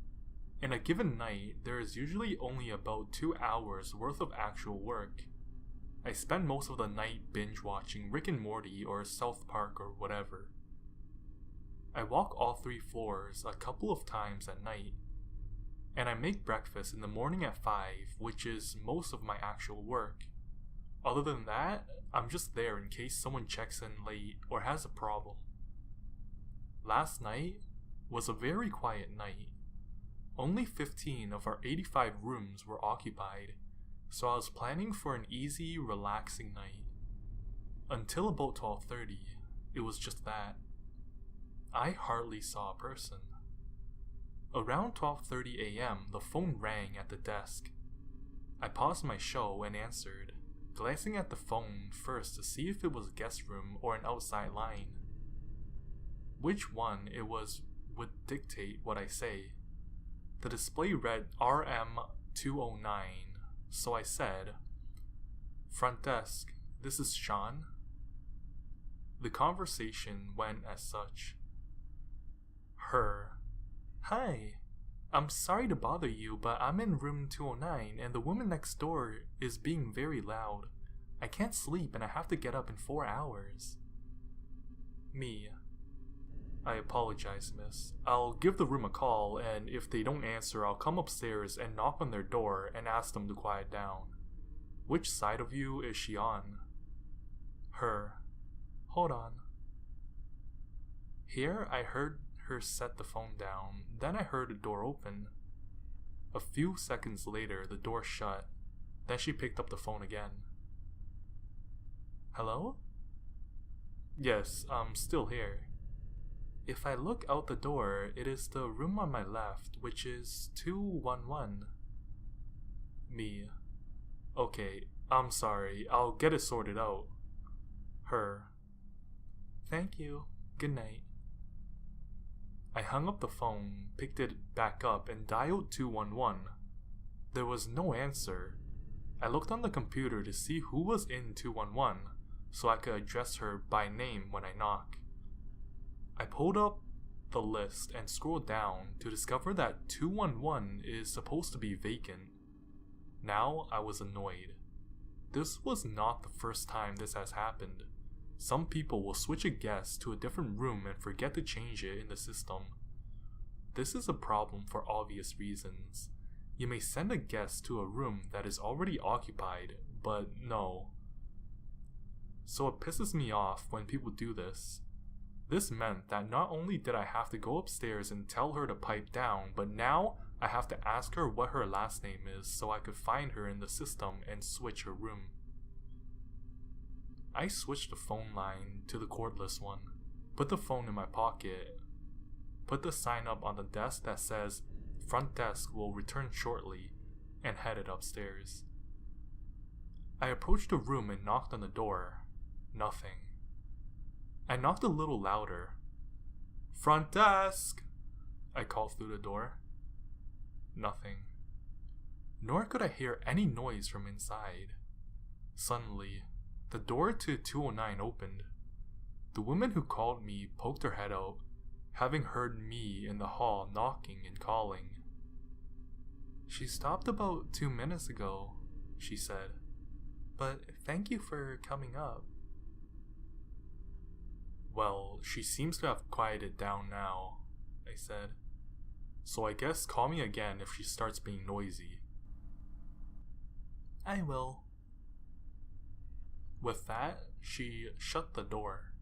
In a given night, there is usually only about 2 hours worth of actual work. I spend most of the night binge watching Rick and Morty or South Park or whatever. I walk all 3 floors a couple of times at night, and I make breakfast in the morning at 5, which is most of my actual work. Other than that, I'm just there in case someone checks in late or has a problem. Last night was a very quiet night. Only 15 of our 85 rooms were occupied, so I was planning for an easy, relaxing night. Until about 12:30, it was just that. I hardly saw a person. Around 12:30 a.m., the phone rang at the desk. I paused my show and answered, glancing at the phone first to see if it was a guest room or an outside line. Which one it was would dictate what I say. The display read RM209, so I said, "Front desk, this is Sean." The conversation went as such. Her. Hi. I'm sorry to bother you, but I'm in room 209 and the woman next door is being very loud. I can't sleep and I have to get up in 4 hours. Me. I apologize, miss. I'll give the room a call, and if they don't answer, I'll come upstairs and knock on their door and ask them to quiet down. Which side of you is she on? Her. Hold on. Here, I heard her set the phone down, then I heard the door open. A few seconds later, the door shut, then she picked up the phone again. Hello? Yes, I'm still here. If I look out the door, it is the room on my left, which is 211. Me. Okay, I'm sorry, I'll get it sorted out. Her. Thank you. Good night. I hung up the phone, picked it back up, and dialed 211. There was no answer. I looked on the computer to see who was in 211, so I could address her by name when I knock. I pulled up the list and scrolled down to discover that 211 is supposed to be vacant. Now I was annoyed. This was not the first time this has happened. Some people will switch a guest to a different room and forget to change it in the system. This is a problem for obvious reasons. You may send a guest to a room that is already occupied, but no. So it pisses me off when people do this. This meant that not only did I have to go upstairs and tell her to pipe down, but now I have to ask her what her last name is so I could find her in the system and switch her room. I switched the phone line to the cordless one, put the phone in my pocket, put the sign up on the desk that says "Front desk will return shortly," and headed upstairs. I approached the room and knocked on the door. Nothing. I knocked a little louder. "Front desk!" I called through the door. Nothing. Nor could I hear any noise from inside. Suddenly, the door to 209 opened. The woman who called me poked her head out, having heard me in the hall knocking and calling. "She stopped about 2 minutes ago," she said, "but thank you for coming up." "Well, she seems to have quieted down now," I said. "So I guess call me again if she starts being noisy." "I will." With that, she shut the door.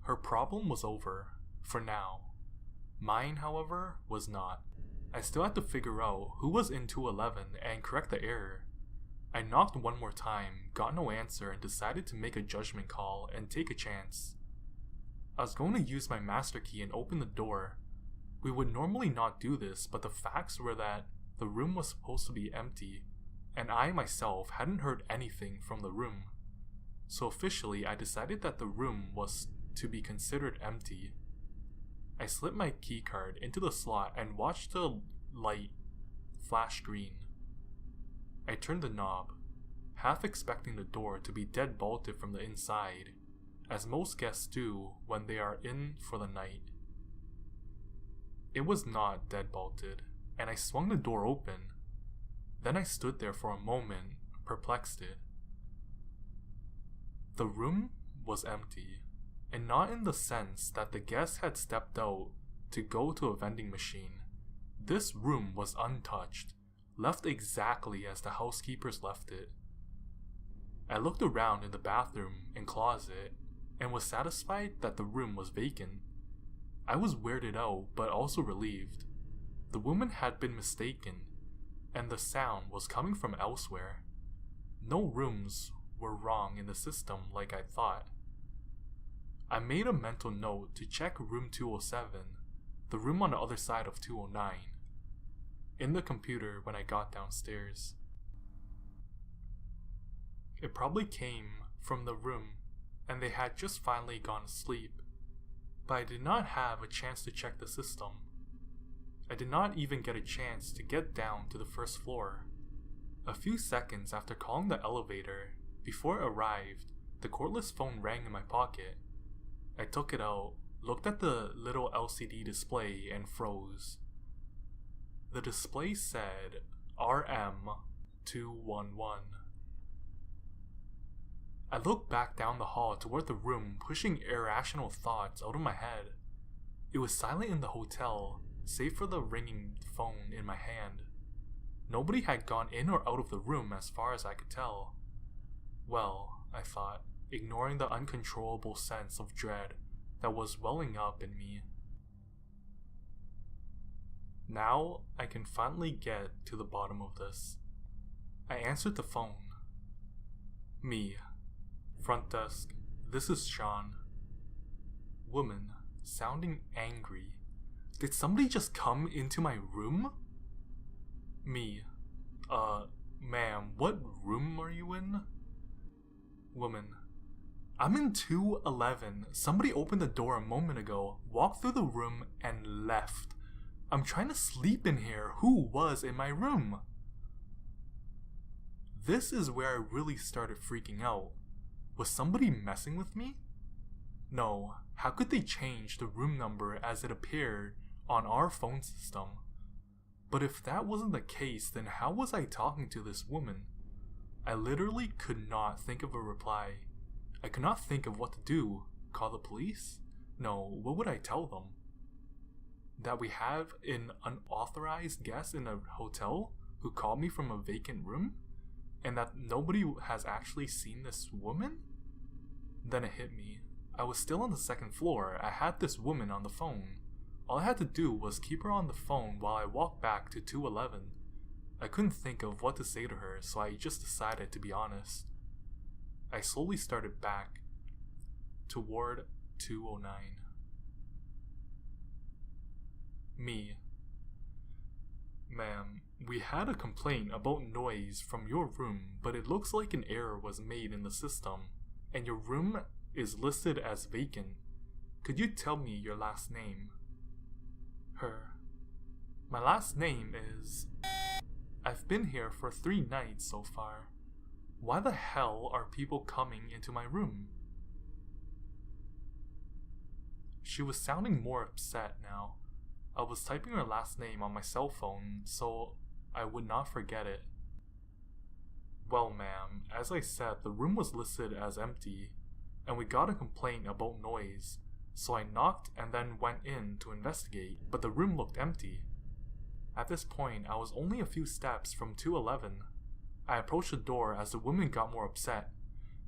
Her problem was over, for now. Mine, however, was not. I still had to figure out who was in 211 and correct the error. I knocked one more time, got no answer, and decided to make a judgment call and take a chance. I was going to use my master key and open the door. We would normally not do this, but the facts were that the room was supposed to be empty, and I myself hadn't heard anything from the room. So officially, I decided that the room was to be considered empty. I slipped my keycard into the slot and watched the light flash green. I turned the knob, half expecting the door to be dead bolted from the inside, as most guests do when they are in for the night. It was not dead bolted, and I swung the door open. Then I stood there for a moment, perplexed. The room was empty, and not in the sense that the guest had stepped out to go to a vending machine. This room was untouched, left exactly as the housekeepers left it. I looked around in the bathroom and closet, and was satisfied that the room was vacant. I was weirded out, but also relieved. The woman had been mistaken, and the sound was coming from elsewhere. No rooms were wrong in the system like I thought. I made a mental note to check room 207, the room on the other side of 209, in the computer when I got downstairs. It probably came from the room, and they had just finally gone to sleep, but I did not have a chance to check the system. I did not even get a chance to get down to the first floor. A few seconds after calling the elevator, before it arrived, the cordless phone rang in my pocket. I took it out, looked at the little LCD display, and froze. The display said RM211. I looked back down the hall toward the room, pushing irrational thoughts out of my head. It was silent in the hotel, save for the ringing phone in my hand. Nobody had gone in or out of the room as far as I could tell. Well, I thought, ignoring the uncontrollable sense of dread that was welling up in me. Now I can finally get to the bottom of this. I answered the phone. Me. Front desk. This is Sean. Woman, sounding angry. Did somebody just come into my room? Me. Ma'am, what room are you in? Woman. I'm in 211. Somebody opened the door a moment ago, walked through the room, and left. I'm trying to sleep in here. Who was in my room? This is where I really started freaking out. Was somebody messing with me? No, how could they change the room number as it appeared on our phone system? But if that wasn't the case, then how was I talking to this woman? I literally could not think of a reply. I could not think of what to do. Call the police? No, what would I tell them? That we have an unauthorized guest in a hotel who called me from a vacant room? And that nobody has actually seen this woman? Then it hit me. I was still on the second floor. I had this woman on the phone. All I had to do was keep her on the phone while I walked back to 211. I couldn't think of what to say to her, so I just decided to be honest. I slowly started back toward 209. Me. Ma'am, we had a complaint about noise from your room, but it looks like an error was made in the system, and your room is listed as vacant. Could you tell me your last name? Her. My last name is... I've been here for 3 nights so far. Why the hell are people coming into my room? She was sounding more upset now. I was typing her last name on my cell phone so I would not forget it. Well, ma'am, as I said, the room was listed as empty, and we got a complaint about noise, so I knocked and then went in to investigate, but the room looked empty. At this point, I was only a few steps from 211. I approached the door as the woman got more upset.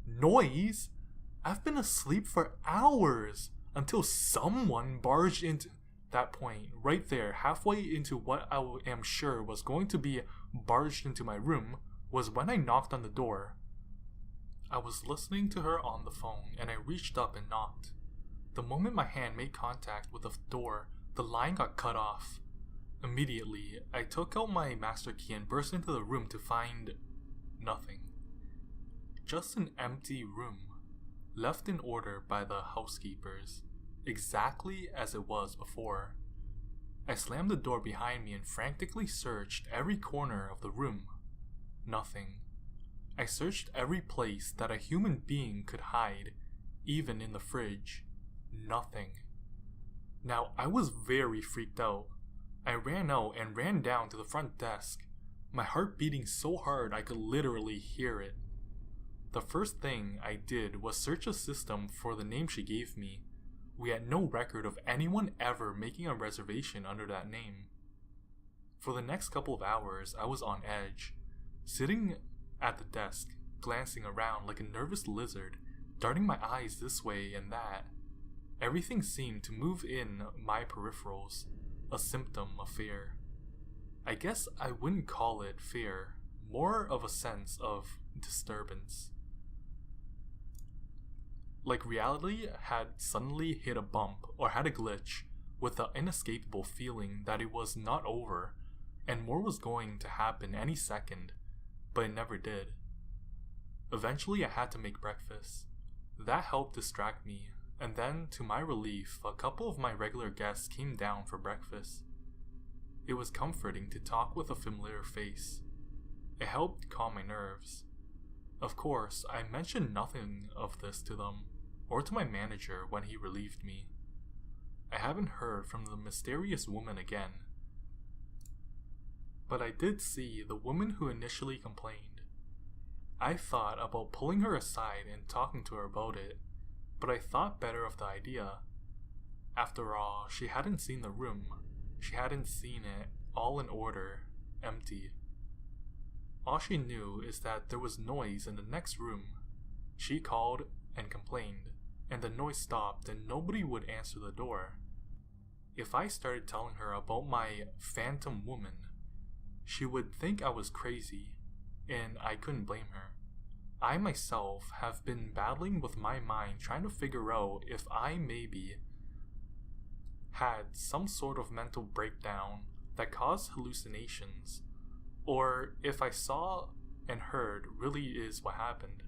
Noise? I've been asleep for hours until someone barged into... That point, right there, halfway into what I am sure was going to be barged into my room, was when I knocked on the door. I was listening to her on the phone, and I reached up and knocked. The moment my hand made contact with the door, the line got cut off. Immediately, I took out my master key and burst into the room to find... nothing. Just an empty room, left in order by the housekeepers. Exactly as it was before. I slammed the door behind me and frantically searched every corner of the room. Nothing. I searched every place that a human being could hide, even in the fridge. Nothing. Now, I was very freaked out. I ran out and ran down to the front desk, my heart beating so hard I could literally hear it. The first thing I did was search the system for the name she gave me. We had no record of anyone ever making a reservation under that name. For the next couple of hours, I was on edge, sitting at the desk, glancing around like a nervous lizard, darting my eyes this way and that. Everything seemed to move in my peripherals, a symptom of fear. I guess I wouldn't call it fear, more of a sense of disturbance. Like reality had suddenly hit a bump or had a glitch, with the inescapable feeling that it was not over, and more was going to happen any second, but it never did. Eventually I had to make breakfast. That helped distract me, and then, to my relief, a couple of my regular guests came down for breakfast. It was comforting to talk with a familiar face. It helped calm my nerves. Of course, I mentioned nothing of this to them. or to my manager when he relieved me. I haven't heard from the mysterious woman again. But I did see the woman who initially complained. I thought about pulling her aside and talking to her about it, but I thought better of the idea. After all, she hadn't seen the room. She hadn't seen it all in order, empty. All she knew is that there was noise in the next room. She called and complained, and the noise stopped and nobody would answer the door. If I started telling her about my phantom woman, she would think I was crazy, and I couldn't blame her. I myself have been battling with my mind trying to figure out if I maybe had some sort of mental breakdown that caused hallucinations, or if I saw and heard really is what happened.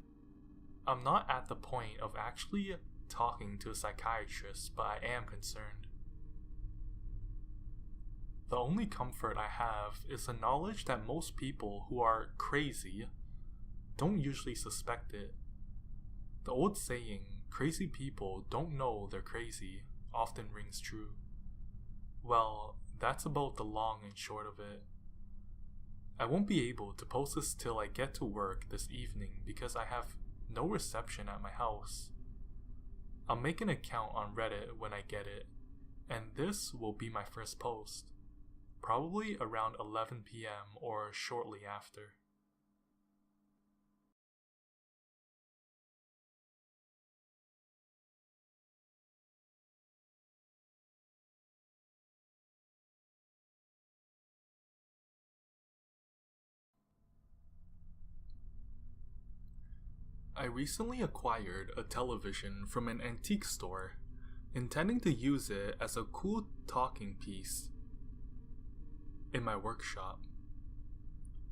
I'm not at the point of actually talking to a psychiatrist, but I am concerned. The only comfort I have is the knowledge that most people who are crazy don't usually suspect it. The old saying, crazy people don't know they're crazy, often rings true. Well, that's about the long and short of it. I won't be able to post this till I get to work this evening because I have no reception at my house. I'll make an account on Reddit when I get it, and this will be my first post. Probably around 11 p.m. or shortly after. I recently acquired a television from an antique store, intending to use it as a cool talking piece in my workshop.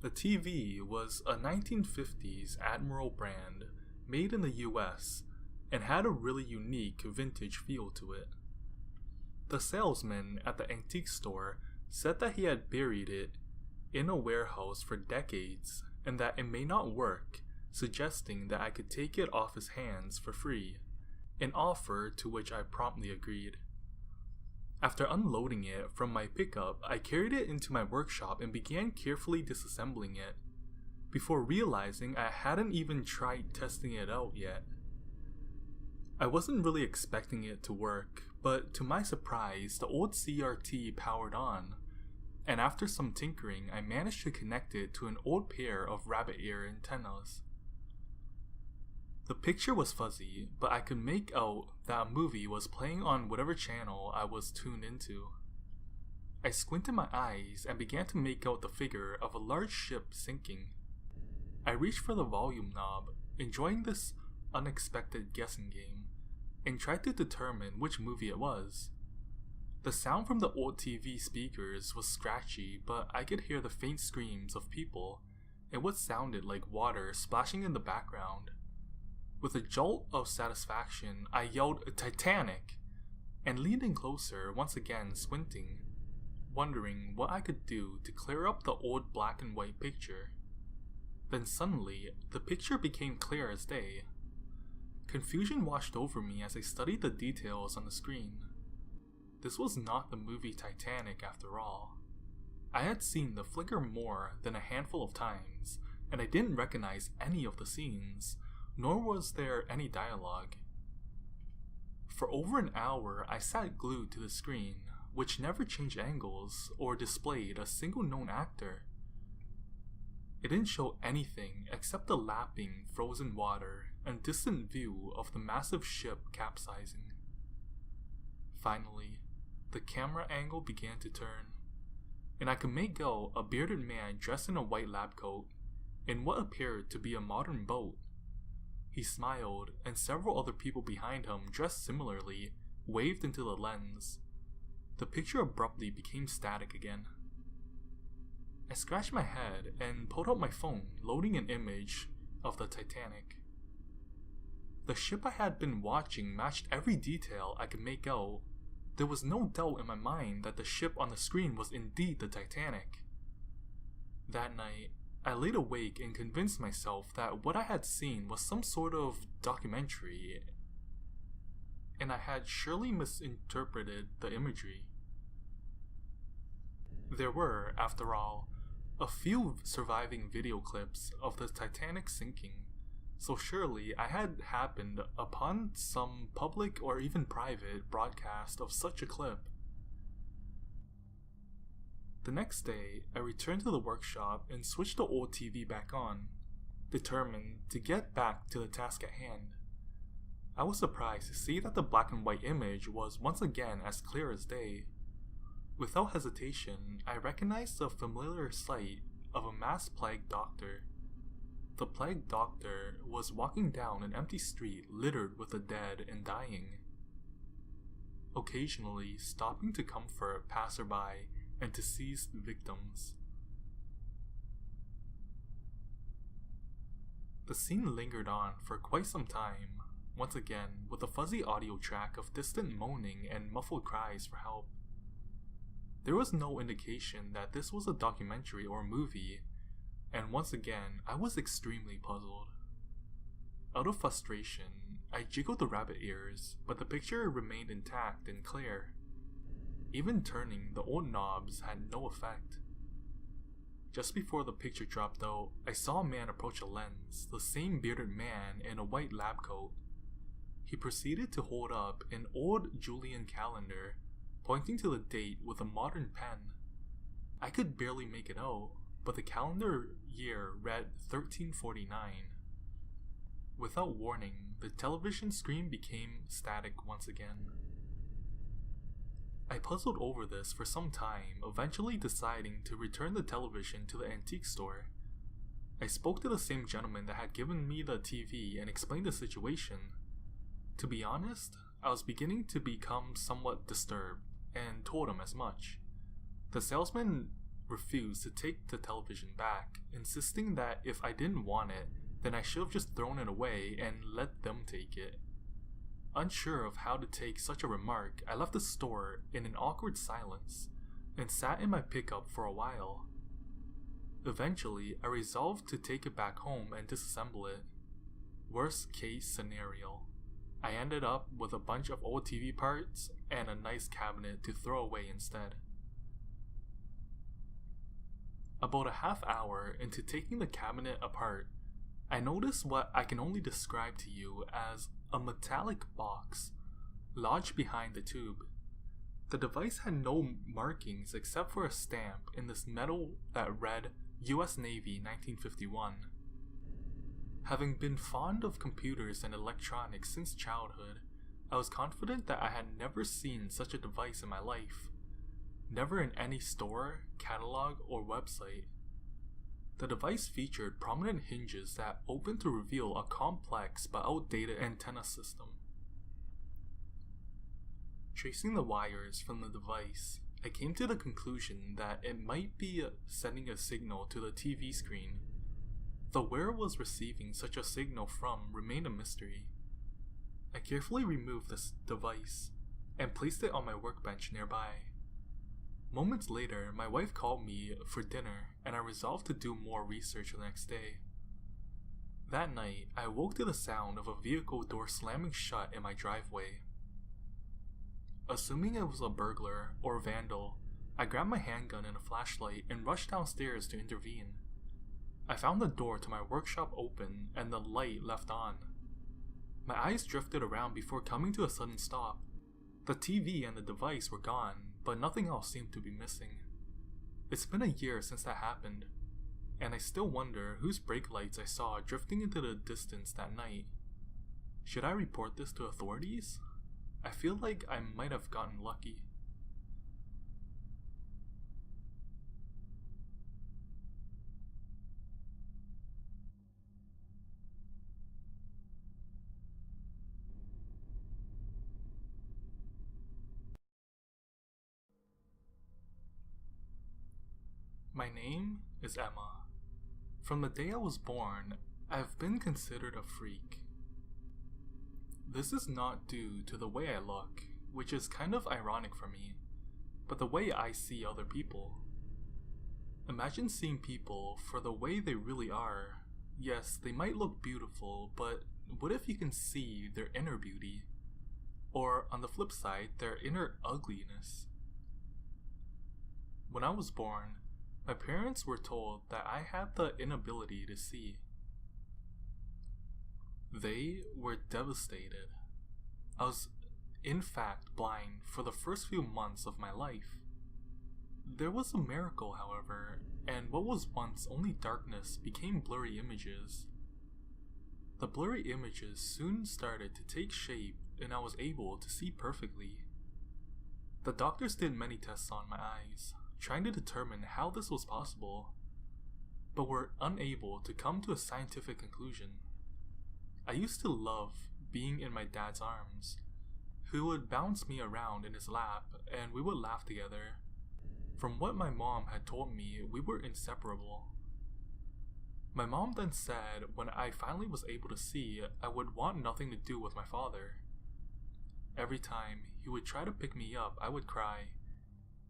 The TV was a 1950s Admiral brand made in the US and had a really unique vintage feel to it. The salesman at the antique store said that he had buried it in a warehouse for decades and that it may not work, suggesting that I could take it off his hands for free, an offer to which I promptly agreed. After unloading it from my pickup, I carried it into my workshop and began carefully disassembling it, before realizing I hadn't even tried testing it out yet. I wasn't really expecting it to work, but to my surprise, the old CRT powered on, and after some tinkering, I managed to connect it to an old pair of rabbit ear antennas. The picture was fuzzy, but I could make out that a movie was playing on whatever channel I was tuned into. I squinted my eyes and began to make out the figure of a large ship sinking. I reached for the volume knob, enjoying this unexpected guessing game, and tried to determine which movie it was. The sound from the old TV speakers was scratchy, but I could hear the faint screams of people and what sounded like water splashing in the background. With a jolt of satisfaction, I yelled, "Titanic!" and leaned in closer, once again squinting, wondering what I could do to clear up the old black and white picture. Then suddenly, the picture became clear as day. Confusion washed over me as I studied the details on the screen. This was not the movie Titanic after all. I had seen the flicker more than a handful of times, and I didn't recognize any of the scenes, nor was there any dialogue. For over an hour, I sat glued to the screen, which never changed angles or displayed a single known actor. It didn't show anything except the lapping frozen water and distant view of the massive ship capsizing. Finally, the camera angle began to turn, and I could make out a bearded man dressed in a white lab coat, in what appeared to be a modern boat. He smiled, and several other people behind him, dressed similarly, waved into the lens. The picture abruptly became static again. I scratched my head and pulled out my phone, loading an image of the Titanic. The ship I had been watching matched every detail I could make out. There was no doubt in my mind that the ship on the screen was indeed the Titanic. That night, I laid awake and convinced myself that what I had seen was some sort of documentary, and I had surely misinterpreted the imagery. There were, after all, a few surviving video clips of the Titanic sinking, so surely I had happened upon some public or even private broadcast of such a clip. The next day, I returned to the workshop and switched the old TV back on, determined to get back to the task at hand. I was surprised to see that the black and white image was once again as clear as day. Without hesitation, I recognized the familiar sight of a mass-plagued doctor. The plagued doctor was walking down an empty street littered with the dead and dying, occasionally stopping to comfort passerby and deceased victims. The scene lingered on for quite some time, once again with a fuzzy audio track of distant moaning and muffled cries for help. There was no indication that this was a documentary or movie, and once again I was extremely puzzled. Out of frustration, I jiggled the rabbit ears, but the picture remained intact and clear. Even turning the old knobs had no effect. Just before the picture dropped out, I saw a man approach a lens, the same bearded man in a white lab coat. He proceeded to hold up an old Julian calendar, pointing to the date with a modern pen. I could barely make it out, but the calendar year read 1349. Without warning, the television screen became static once again. I puzzled over this for some time, eventually deciding to return the television to the antique store. I spoke to the same gentleman that had given me the TV and explained the situation. To be honest, I was beginning to become somewhat disturbed, and told him as much. The salesman refused to take the television back, insisting that if I didn't want it, then I should have just thrown it away and let them take it. Unsure of how to take such a remark, I left the store in an awkward silence and sat in my pickup for a while. Eventually, I resolved to take it back home and disassemble it. Worst case scenario, I ended up with a bunch of old TV parts and a nice cabinet to throw away instead. About a half hour into taking the cabinet apart, I noticed what I can only describe to you as a metallic box lodged behind the tube. The device had no markings except for a stamp in this metal that read US Navy 1951. Having been fond of computers and electronics since childhood, I was confident that I had never seen such a device in my life. Never in any store, catalog, or website. The device featured prominent hinges that opened to reveal a complex but outdated antenna system. Tracing the wires from the device, I came to the conclusion that it might be sending a signal to the TV screen, though where it was receiving such a signal from remained a mystery. I carefully removed this device and placed it on my workbench nearby. Moments later, my wife called me for dinner, and I resolved to do more research the next day. That night, I woke to the sound of a vehicle door slamming shut in my driveway. Assuming it was a burglar or vandal, I grabbed my handgun and a flashlight and rushed downstairs to intervene. I found the door to my workshop open and the light left on. My eyes drifted around before coming to a sudden stop. The TV and the device were gone, but nothing else seemed to be missing. It's been a year since that happened, and I still wonder whose brake lights I saw drifting into the distance that night. Should I report this to authorities? I feel like I might have gotten lucky. My name is Emma. From the day I was born, I've been considered a freak. This is not due to the way I look, which is kind of ironic for me, but the way I see other people. Imagine seeing people for the way they really are. Yes, they might look beautiful, but what if you can see their inner beauty? or on the flip side, their inner ugliness. When I was born, my parents were told that I had the inability to see. They were devastated. I was, in fact, blind for the first few months of my life. There was a miracle, however, and what was once only darkness became blurry images. The blurry images soon started to take shape, and I was able to see perfectly. The doctors did many tests on my eyes, trying to determine how this was possible, but were unable to come to a scientific conclusion. I used to love being in my dad's arms, who would bounce me around in his lap, and we would laugh together. From what my mom had told me, we were inseparable. My mom then said when I finally was able to see, I would want nothing to do with my father. Every time he would try to pick me up, I would cry,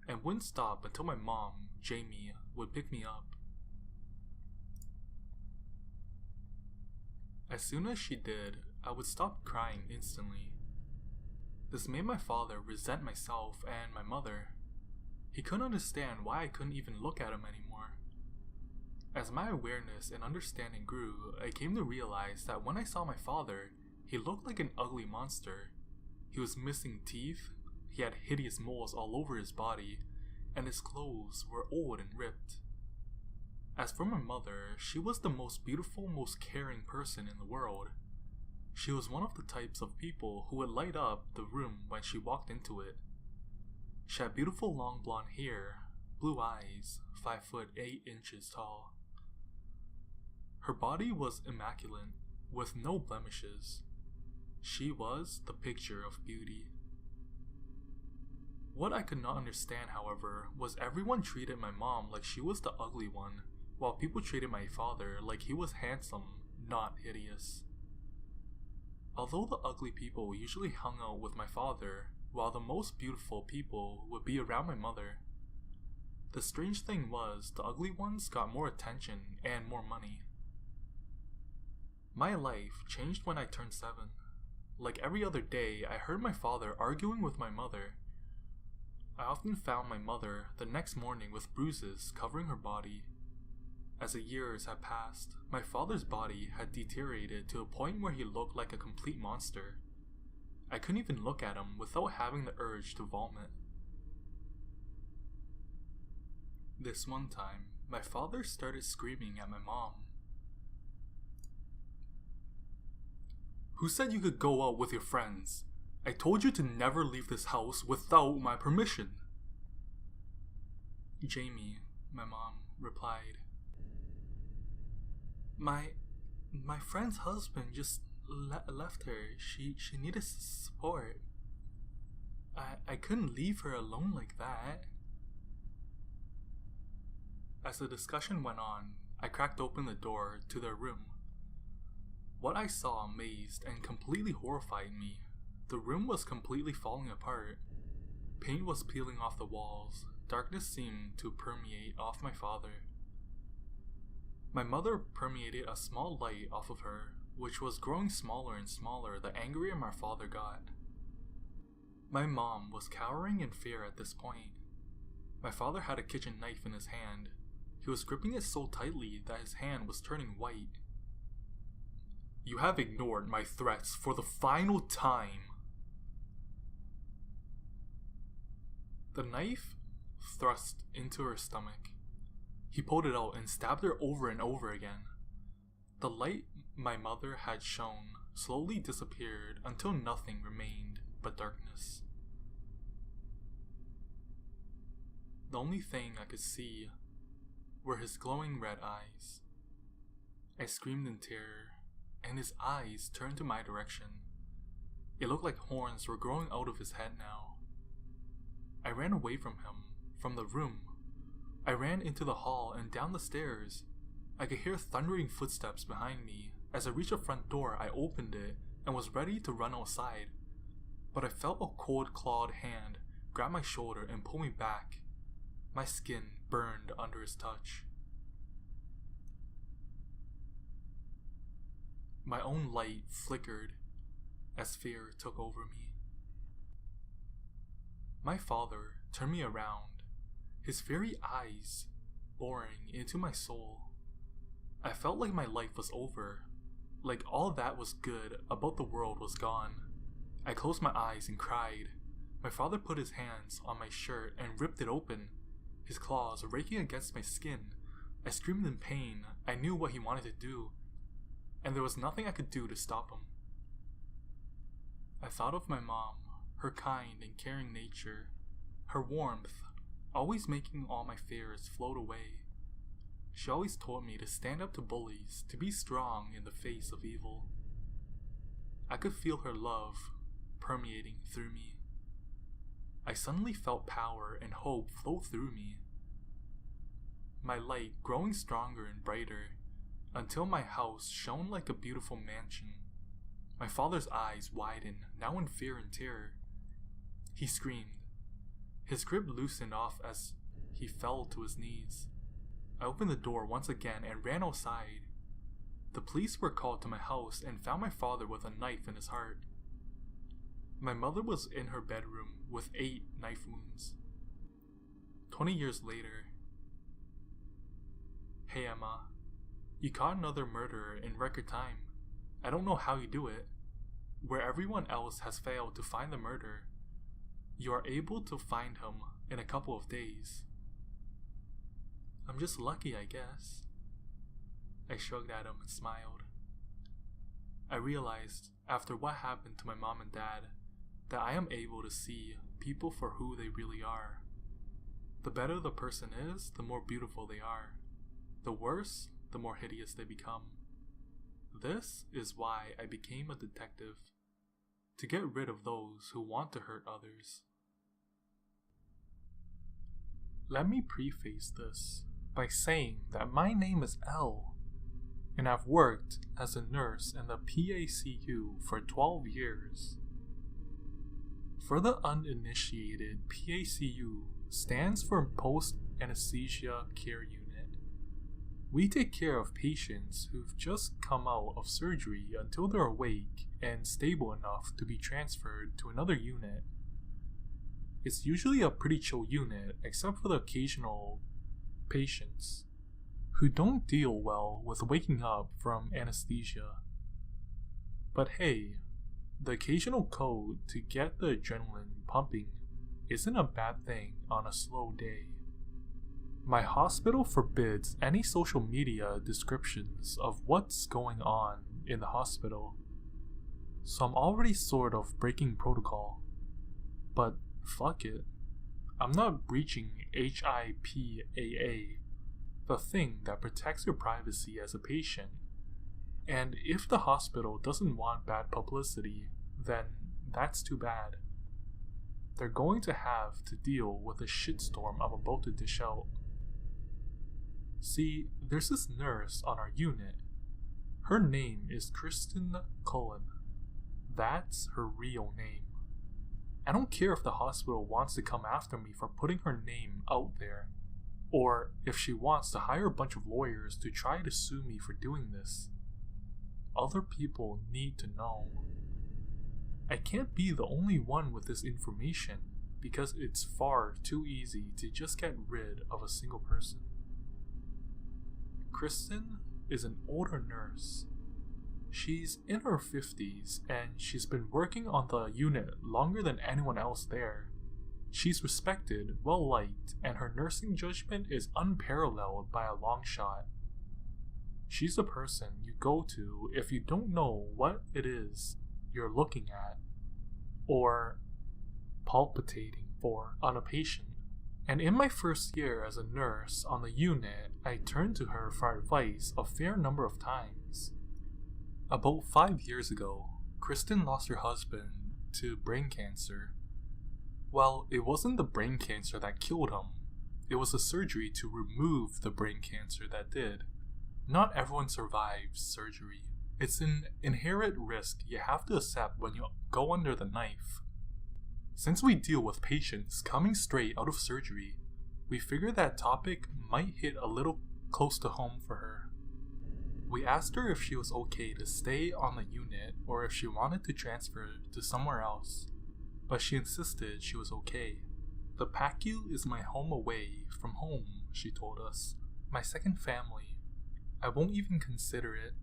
and wouldn't stop until my mom, Jamie, would pick me up. As soon as she did, I would stop crying instantly. This made my father resent myself and my mother. He couldn't understand why I couldn't even look at him anymore. As my awareness and understanding grew, I came to realize that when I saw my father, he looked like an ugly monster. He was missing teeth, he had hideous moles all over his body, and his clothes were old and ripped. As for my mother, she was the most beautiful, most caring person in the world. She was one of the types of people who would light up the room when she walked into it. She had beautiful long blonde hair, blue eyes, 5'8" tall. Her body was immaculate, with no blemishes. She was the picture of beauty. What I could not understand, however, was everyone treated my mom like she was the ugly one, while people treated my father like he was handsome, not hideous. Although the ugly people usually hung out with my father, while the most beautiful people would be around my mother. The strange thing was, the ugly ones got more attention and more money. My life changed when I turned 7. Like every other day, I heard my father arguing with my mother. I often found my mother the next morning with bruises covering her body. As the years had passed, my father's body had deteriorated to a point where he looked like a complete monster. I couldn't even look at him without having the urge to vomit. This one time, my father started screaming at my mom. "Who said you could go out with your friends? I told you to never leave this house without my permission." "Jamie," my mom replied. My friend's husband just left her. She needed support. I couldn't leave her alone like that." As the discussion went on, I cracked open the door to their room. What I saw amazed and completely horrified me. The room was completely falling apart. Paint was peeling off the walls. Darkness seemed to permeate off my father. My mother permeated a small light off of her, which was growing smaller and smaller the angrier my father got. My mom was cowering in fear at this point. My father had a kitchen knife in his hand. He was gripping it so tightly that his hand was turning white. "You have ignored my threats for the final time." The knife thrust into her stomach. He pulled it out and stabbed her over and over again. The light my mother had shown slowly disappeared until nothing remained but darkness. The only thing I could see were his glowing red eyes. I screamed in terror, and his eyes turned to my direction. It looked like horns were growing out of his head now. I ran away from him, from the room. I ran into the hall and down the stairs. I could hear thundering footsteps behind me. As I reached the front door, I opened it and was ready to run outside. But I felt a cold clawed hand grab my shoulder and pull me back. My skin burned under his touch. My own light flickered as fear took over me. My father turned me around, his very eyes boring into my soul. I felt like my life was over, like all that was good about the world was gone. I closed my eyes and cried. My father put his hands on my shirt and ripped it open, his claws raking against my skin. I screamed in pain. I knew what he wanted to do, and there was nothing I could do to stop him. I thought of my mom, her kind and caring nature, her warmth, always making all my fears float away. She always told me to stand up to bullies, to be strong in the face of evil. I could feel her love permeating through me. I suddenly felt power and hope flow through me. My light growing stronger and brighter, until my house shone like a beautiful mansion. My father's eyes widened, now in fear and terror. He screamed. His grip loosened off as he fell to his knees. I opened the door once again and ran outside. The police were called to my house and found my father with a knife in his heart. My mother was in her bedroom with 8 knife wounds. 20 years later. Hey Emma, you caught another murderer in record time. I don't know how you do it. Where everyone else has failed to find the murderer, you are able to find him in a couple of days. I'm just lucky, I guess. I shrugged at him and smiled. I realized, after what happened to my mom and dad, that I am able to see people for who they really are. The better the person is, the more beautiful they are. The worse, the more hideous they become. This is why I became a detective, to get rid of those who want to hurt others. Let me preface this by saying that my name is Elle, and I've worked as a nurse in the PACU for 12 years. For the uninitiated, PACU stands for Post Anesthesia Care Unit. We take care of patients who've just come out of surgery until they're awake and stable enough to be transferred to another unit. It's usually a pretty chill unit, except for the occasional patients who don't deal well with waking up from anesthesia. But hey, the occasional code to get the adrenaline pumping isn't a bad thing on a slow day. My hospital forbids any social media descriptions of what's going on in the hospital, so I'm already sort of breaking protocol. But fuck it, I'm not breaching HIPAA, the thing that protects your privacy as a patient. And if the hospital doesn't want bad publicity, then that's too bad. They're going to have to deal with the shitstorm I'm about to dish out. See, there's this nurse on our unit. Her name is Kristen Cullen. That's her real name. I don't care if the hospital wants to come after me for putting her name out there, or if she wants to hire a bunch of lawyers to try to sue me for doing this. Other people need to know. I can't be the only one with this information because it's far too easy to just get rid of a single person. Kristen is an older nurse. She's in her 50s and she's been working on the unit longer than anyone else there. She's respected, well-liked, and her nursing judgment is unparalleled by a long shot. She's the person you go to if you don't know what it is you're looking at or palpitating for on a patient. And in my first year as a nurse on the unit, I turned to her for advice a fair number of times. About 5 years ago, Kristen lost her husband to brain cancer. Well, it wasn't the brain cancer that killed him. It was the surgery to remove the brain cancer that did. Not everyone survives surgery. It's an inherent risk you have to accept when you go under the knife. Since we deal with patients coming straight out of surgery, we figured that topic might hit a little close to home for her. We asked her if she was okay to stay on the unit or if she wanted to transfer to somewhere else, but she insisted she was okay. The PACU is my home away from home, she told us. My second family. I won't even consider it.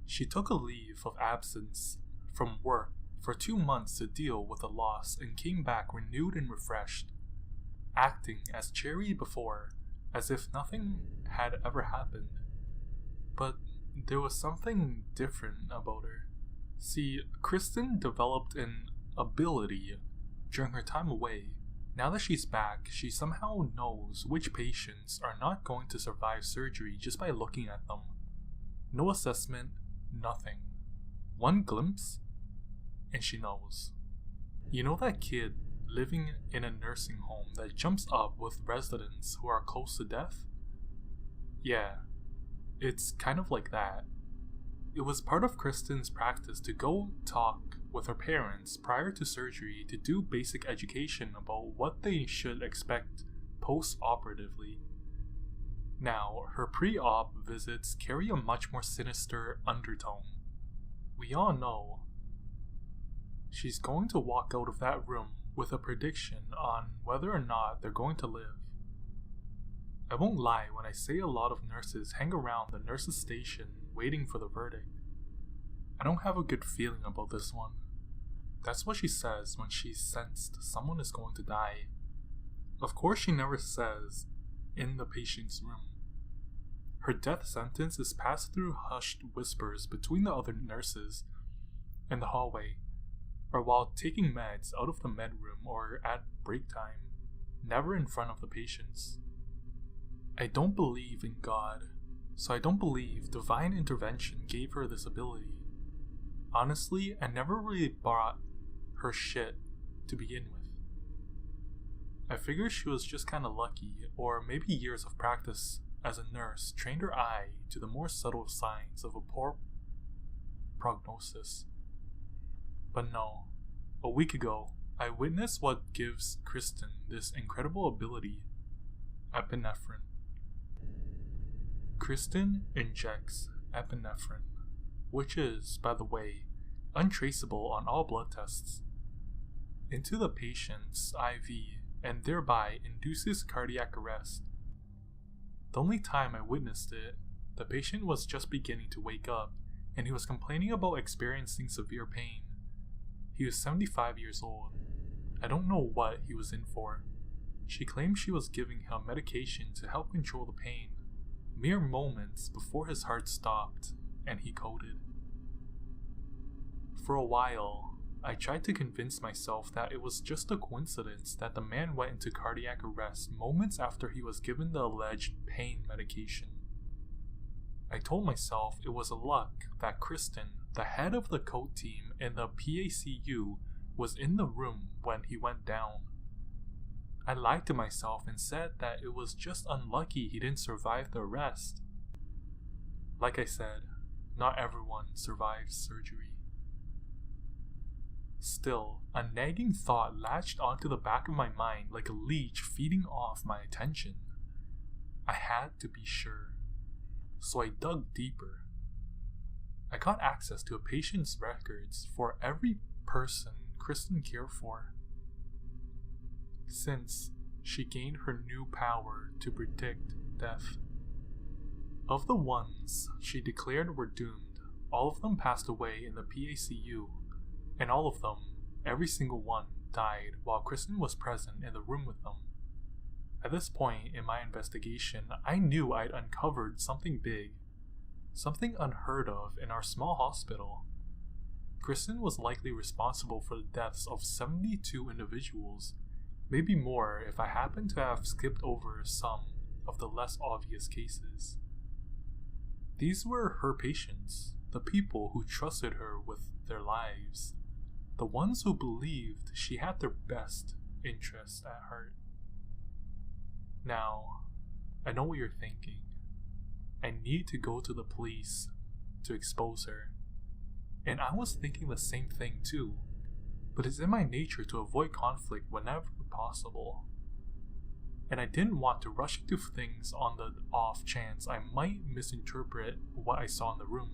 She took a leave of absence from work for 2 months to deal with the loss and came back renewed and refreshed, acting as cheery before, as if nothing had ever happened. But there was something different about her. See, Kristen developed an ability during her time away. Now that she's back, she somehow knows which patients are not going to survive surgery just by looking at them. No assessment, nothing. One glimpse, and she knows. You know that kid living in a nursing home that jumps up with residents who are close to death? Yeah, it's kind of like that. It was part of Kristen's practice to go talk with her parents prior to surgery to do basic education about what they should expect post-operatively. Now, her pre-op visits carry a much more sinister undertone. We all know she's going to walk out of that room with a prediction on whether or not they're going to live. I won't lie when I say a lot of nurses hang around the nurse's station waiting for the verdict. I don't have a good feeling about this one. That's what she says when she's sensed someone is going to die. Of course, she never says, in the patient's room. Her death sentence is passed through hushed whispers between the other nurses in the hallway, or while taking meds out of the med room or at break time, never in front of the patients. I don't believe in God, so I don't believe divine intervention gave her this ability. Honestly, I never really bought her shit to begin with. I figured she was just kinda lucky, or maybe years of practice as a nurse trained her eye to the more subtle signs of a poor prognosis. But no, a week ago, I witnessed what gives Kristen this incredible ability: epinephrine. Kristen injects epinephrine, which is, by the way, untraceable on all blood tests, into the patient's IV and thereby induces cardiac arrest. The only time I witnessed it, the patient was just beginning to wake up and he was complaining about experiencing severe pain. He was 75 years old. I don't know what he was in for. She claimed she was giving him medication to help control the pain, mere moments before his heart stopped and he coded. For a while, I tried to convince myself that it was just a coincidence that the man went into cardiac arrest moments after he was given the alleged pain medication. I told myself it was a luck that Kristen, the head of the code team in the PACU, was in the room when he went down. I lied to myself and said that it was just unlucky he didn't survive the arrest. Like I said, not everyone survives surgery. Still, a nagging thought latched onto the back of my mind like a leech feeding off my attention. I had to be sure, so I dug deeper. I got access to a patient's records for every person Kristen cared for. Since she gained her new power to predict death. Of the ones she declared were doomed, all of them passed away in the PACU, and all of them, every single one, died while Kristen was present in the room with them. At this point in my investigation, I knew I'd uncovered something big, something unheard of in our small hospital. Kristen was likely responsible for the deaths of 72 individuals, maybe more if I happened to have skipped over some of the less obvious cases. These were her patients, the people who trusted her with their lives, the ones who believed she had their best interest at heart. Now, I know what you're thinking. I need to go to the police to expose her. And I was thinking the same thing too, but it's in my nature to avoid conflict whenever possible. And I didn't want to rush into things on the off chance I might misinterpret what I saw in the room.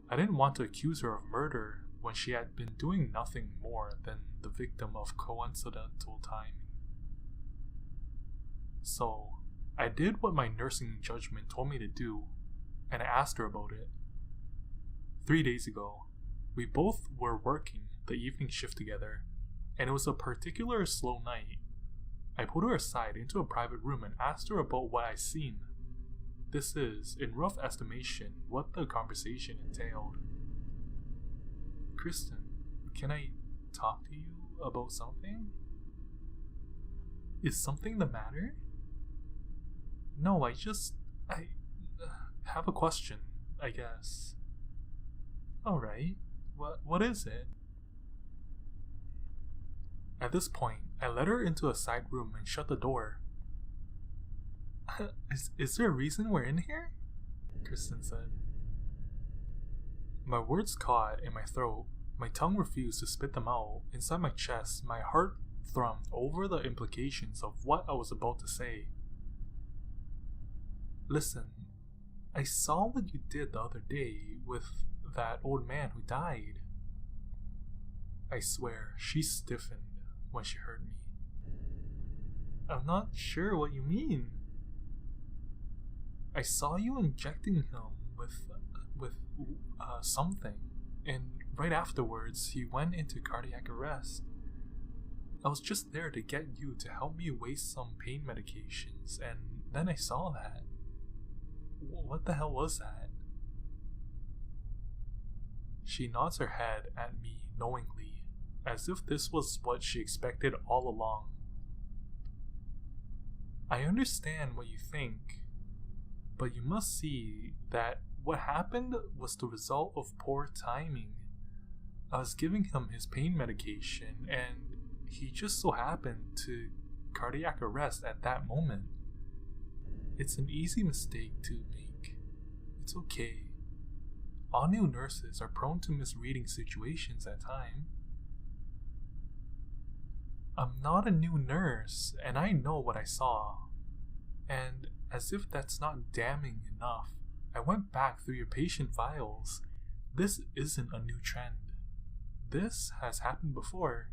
I didn't want to accuse her of murder when she had been doing nothing more than the victim of coincidental timing. So, I did what my nursing judgment told me to do, and I asked her about it. 3 days ago, we both were working the evening shift together, and it was a particularly slow night. I pulled her aside into a private room and asked her about what I'd seen. This is, in rough estimation, what the conversation entailed. Kristen, can I talk to you about something? Is something the matter? No, I have a question, I guess. Alright, what is it? At this point, I led her into a side room and shut the door. Is there a reason we're in here? Kristen said. My words caught in my throat. My tongue refused to spit them out. Inside my chest, my heart thrummed over the implications of what I was about to say. Listen, I saw what you did the other day with that old man who died. I swear, she stiffened when she heard me. I'm not sure what you mean. I saw you injecting him with something, and right afterwards he went into cardiac arrest. I was just there to get you to help me waste some pain medications, and then I saw that. What the hell was that? She nods her head at me knowingly, as if this was what she expected all along. I understand what you think, but you must see that what happened was the result of poor timing. I was giving him his pain medication, and he just so happened to cardiac arrest at that moment. It's an easy mistake to make. It's okay. All new nurses are prone to misreading situations at times. I'm not a new nurse, and I know what I saw. And as if that's not damning enough, I went back through your patient files. This isn't a new trend. This has happened before.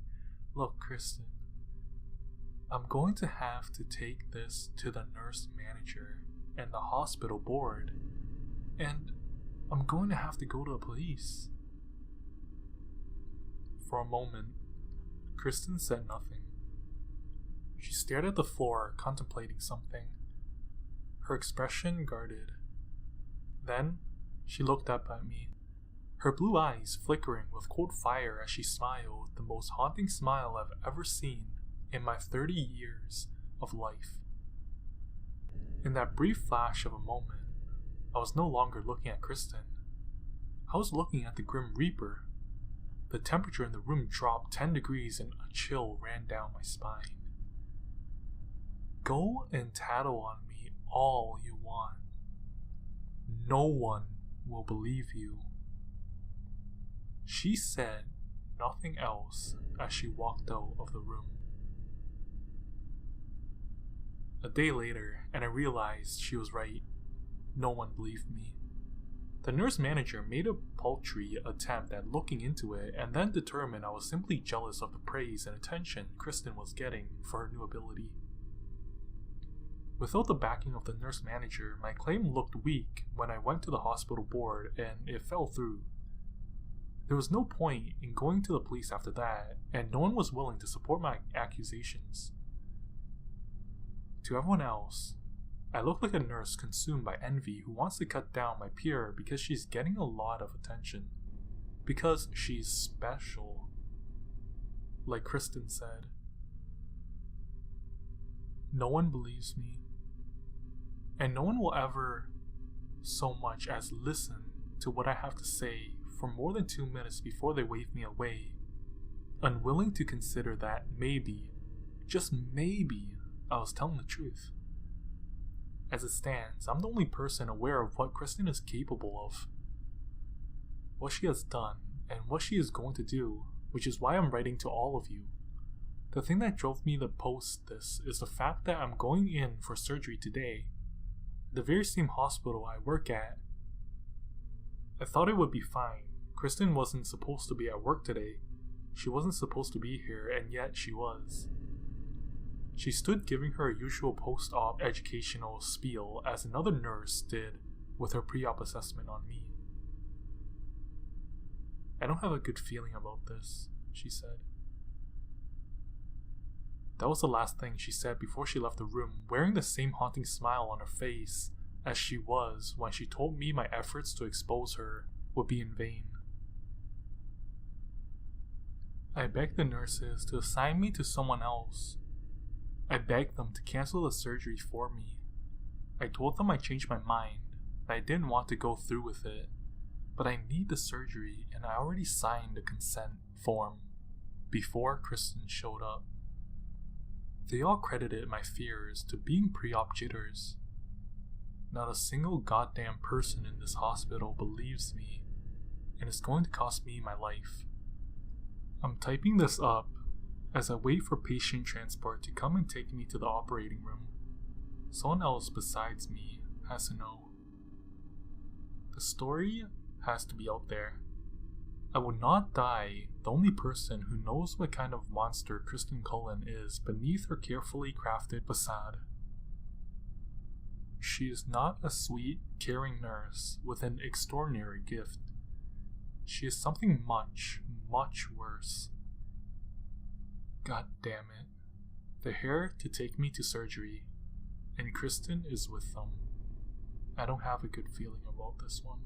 Look, Kristen, I'm going to have to take this to the nurse manager and the hospital board, and I'm going to have to go to the police. For a moment, Kristen said nothing. She stared at the floor, contemplating something. Her expression guarded. Then, she looked up at me, her blue eyes flickering with cold fire as she smiled, the most haunting smile I've ever seen in my 30 years of life. In that brief flash of a moment, I was no longer looking at Kristen. I was looking at the Grim Reaper. The temperature in the room dropped 10 degrees and a chill ran down my spine. Go and tattle on me all you want. No one will believe you. She said nothing else as she walked out of the room. A day later, and I realized she was right. No one believed me. The nurse manager made a paltry attempt at looking into it and then determined I was simply jealous of the praise and attention Kristen was getting for her new ability. Without the backing of the nurse manager, my claim looked weak when I went to the hospital board and it fell through. There was no point in going to the police after that, and no one was willing to support my accusations. To everyone else, I look like a nurse consumed by envy who wants to cut down my peer because she's getting a lot of attention. Because she's special. Like Kristen said. No one believes me. And no one will ever so much as listen to what I have to say for more than 2 minutes before they wave me away, unwilling to consider that maybe, just maybe, I was telling the truth. As it stands, I'm the only person aware of what Kristen is capable of, what she has done, and what she is going to do, which is why I'm writing to all of you. The thing that drove me to post this is the fact that I'm going in for surgery today, the very same hospital I work at. I thought it would be fine. Kristen wasn't supposed to be at work today. She wasn't supposed to be here, and yet she was. She stood giving her usual post-op educational spiel as another nurse did with her pre-op assessment on me. "I don't have a good feeling about this," she said. That was the last thing she said before she left the room, wearing the same haunting smile on her face as she was when she told me my efforts to expose her would be in vain. I begged the nurses to assign me to someone else. I begged them to cancel the surgery for me. I told them I changed my mind, that I didn't want to go through with it, but I need the surgery and I already signed the consent form before Kristen showed up. They all credited my fears to being pre-op jitters. Not a single goddamn person in this hospital believes me, and it's going to cost me my life. I'm typing this up as I wait for patient transport to come and take me to the operating room. Someone else besides me has to know. The story has to be out there. I will not die the only person who knows what kind of monster Kristen Cullen is beneath her carefully crafted facade. She is not a sweet, caring nurse with an extraordinary gift. She is something much, much worse. God damn it. They're here to take me to surgery, and Kristen is with them. I don't have a good feeling about this one.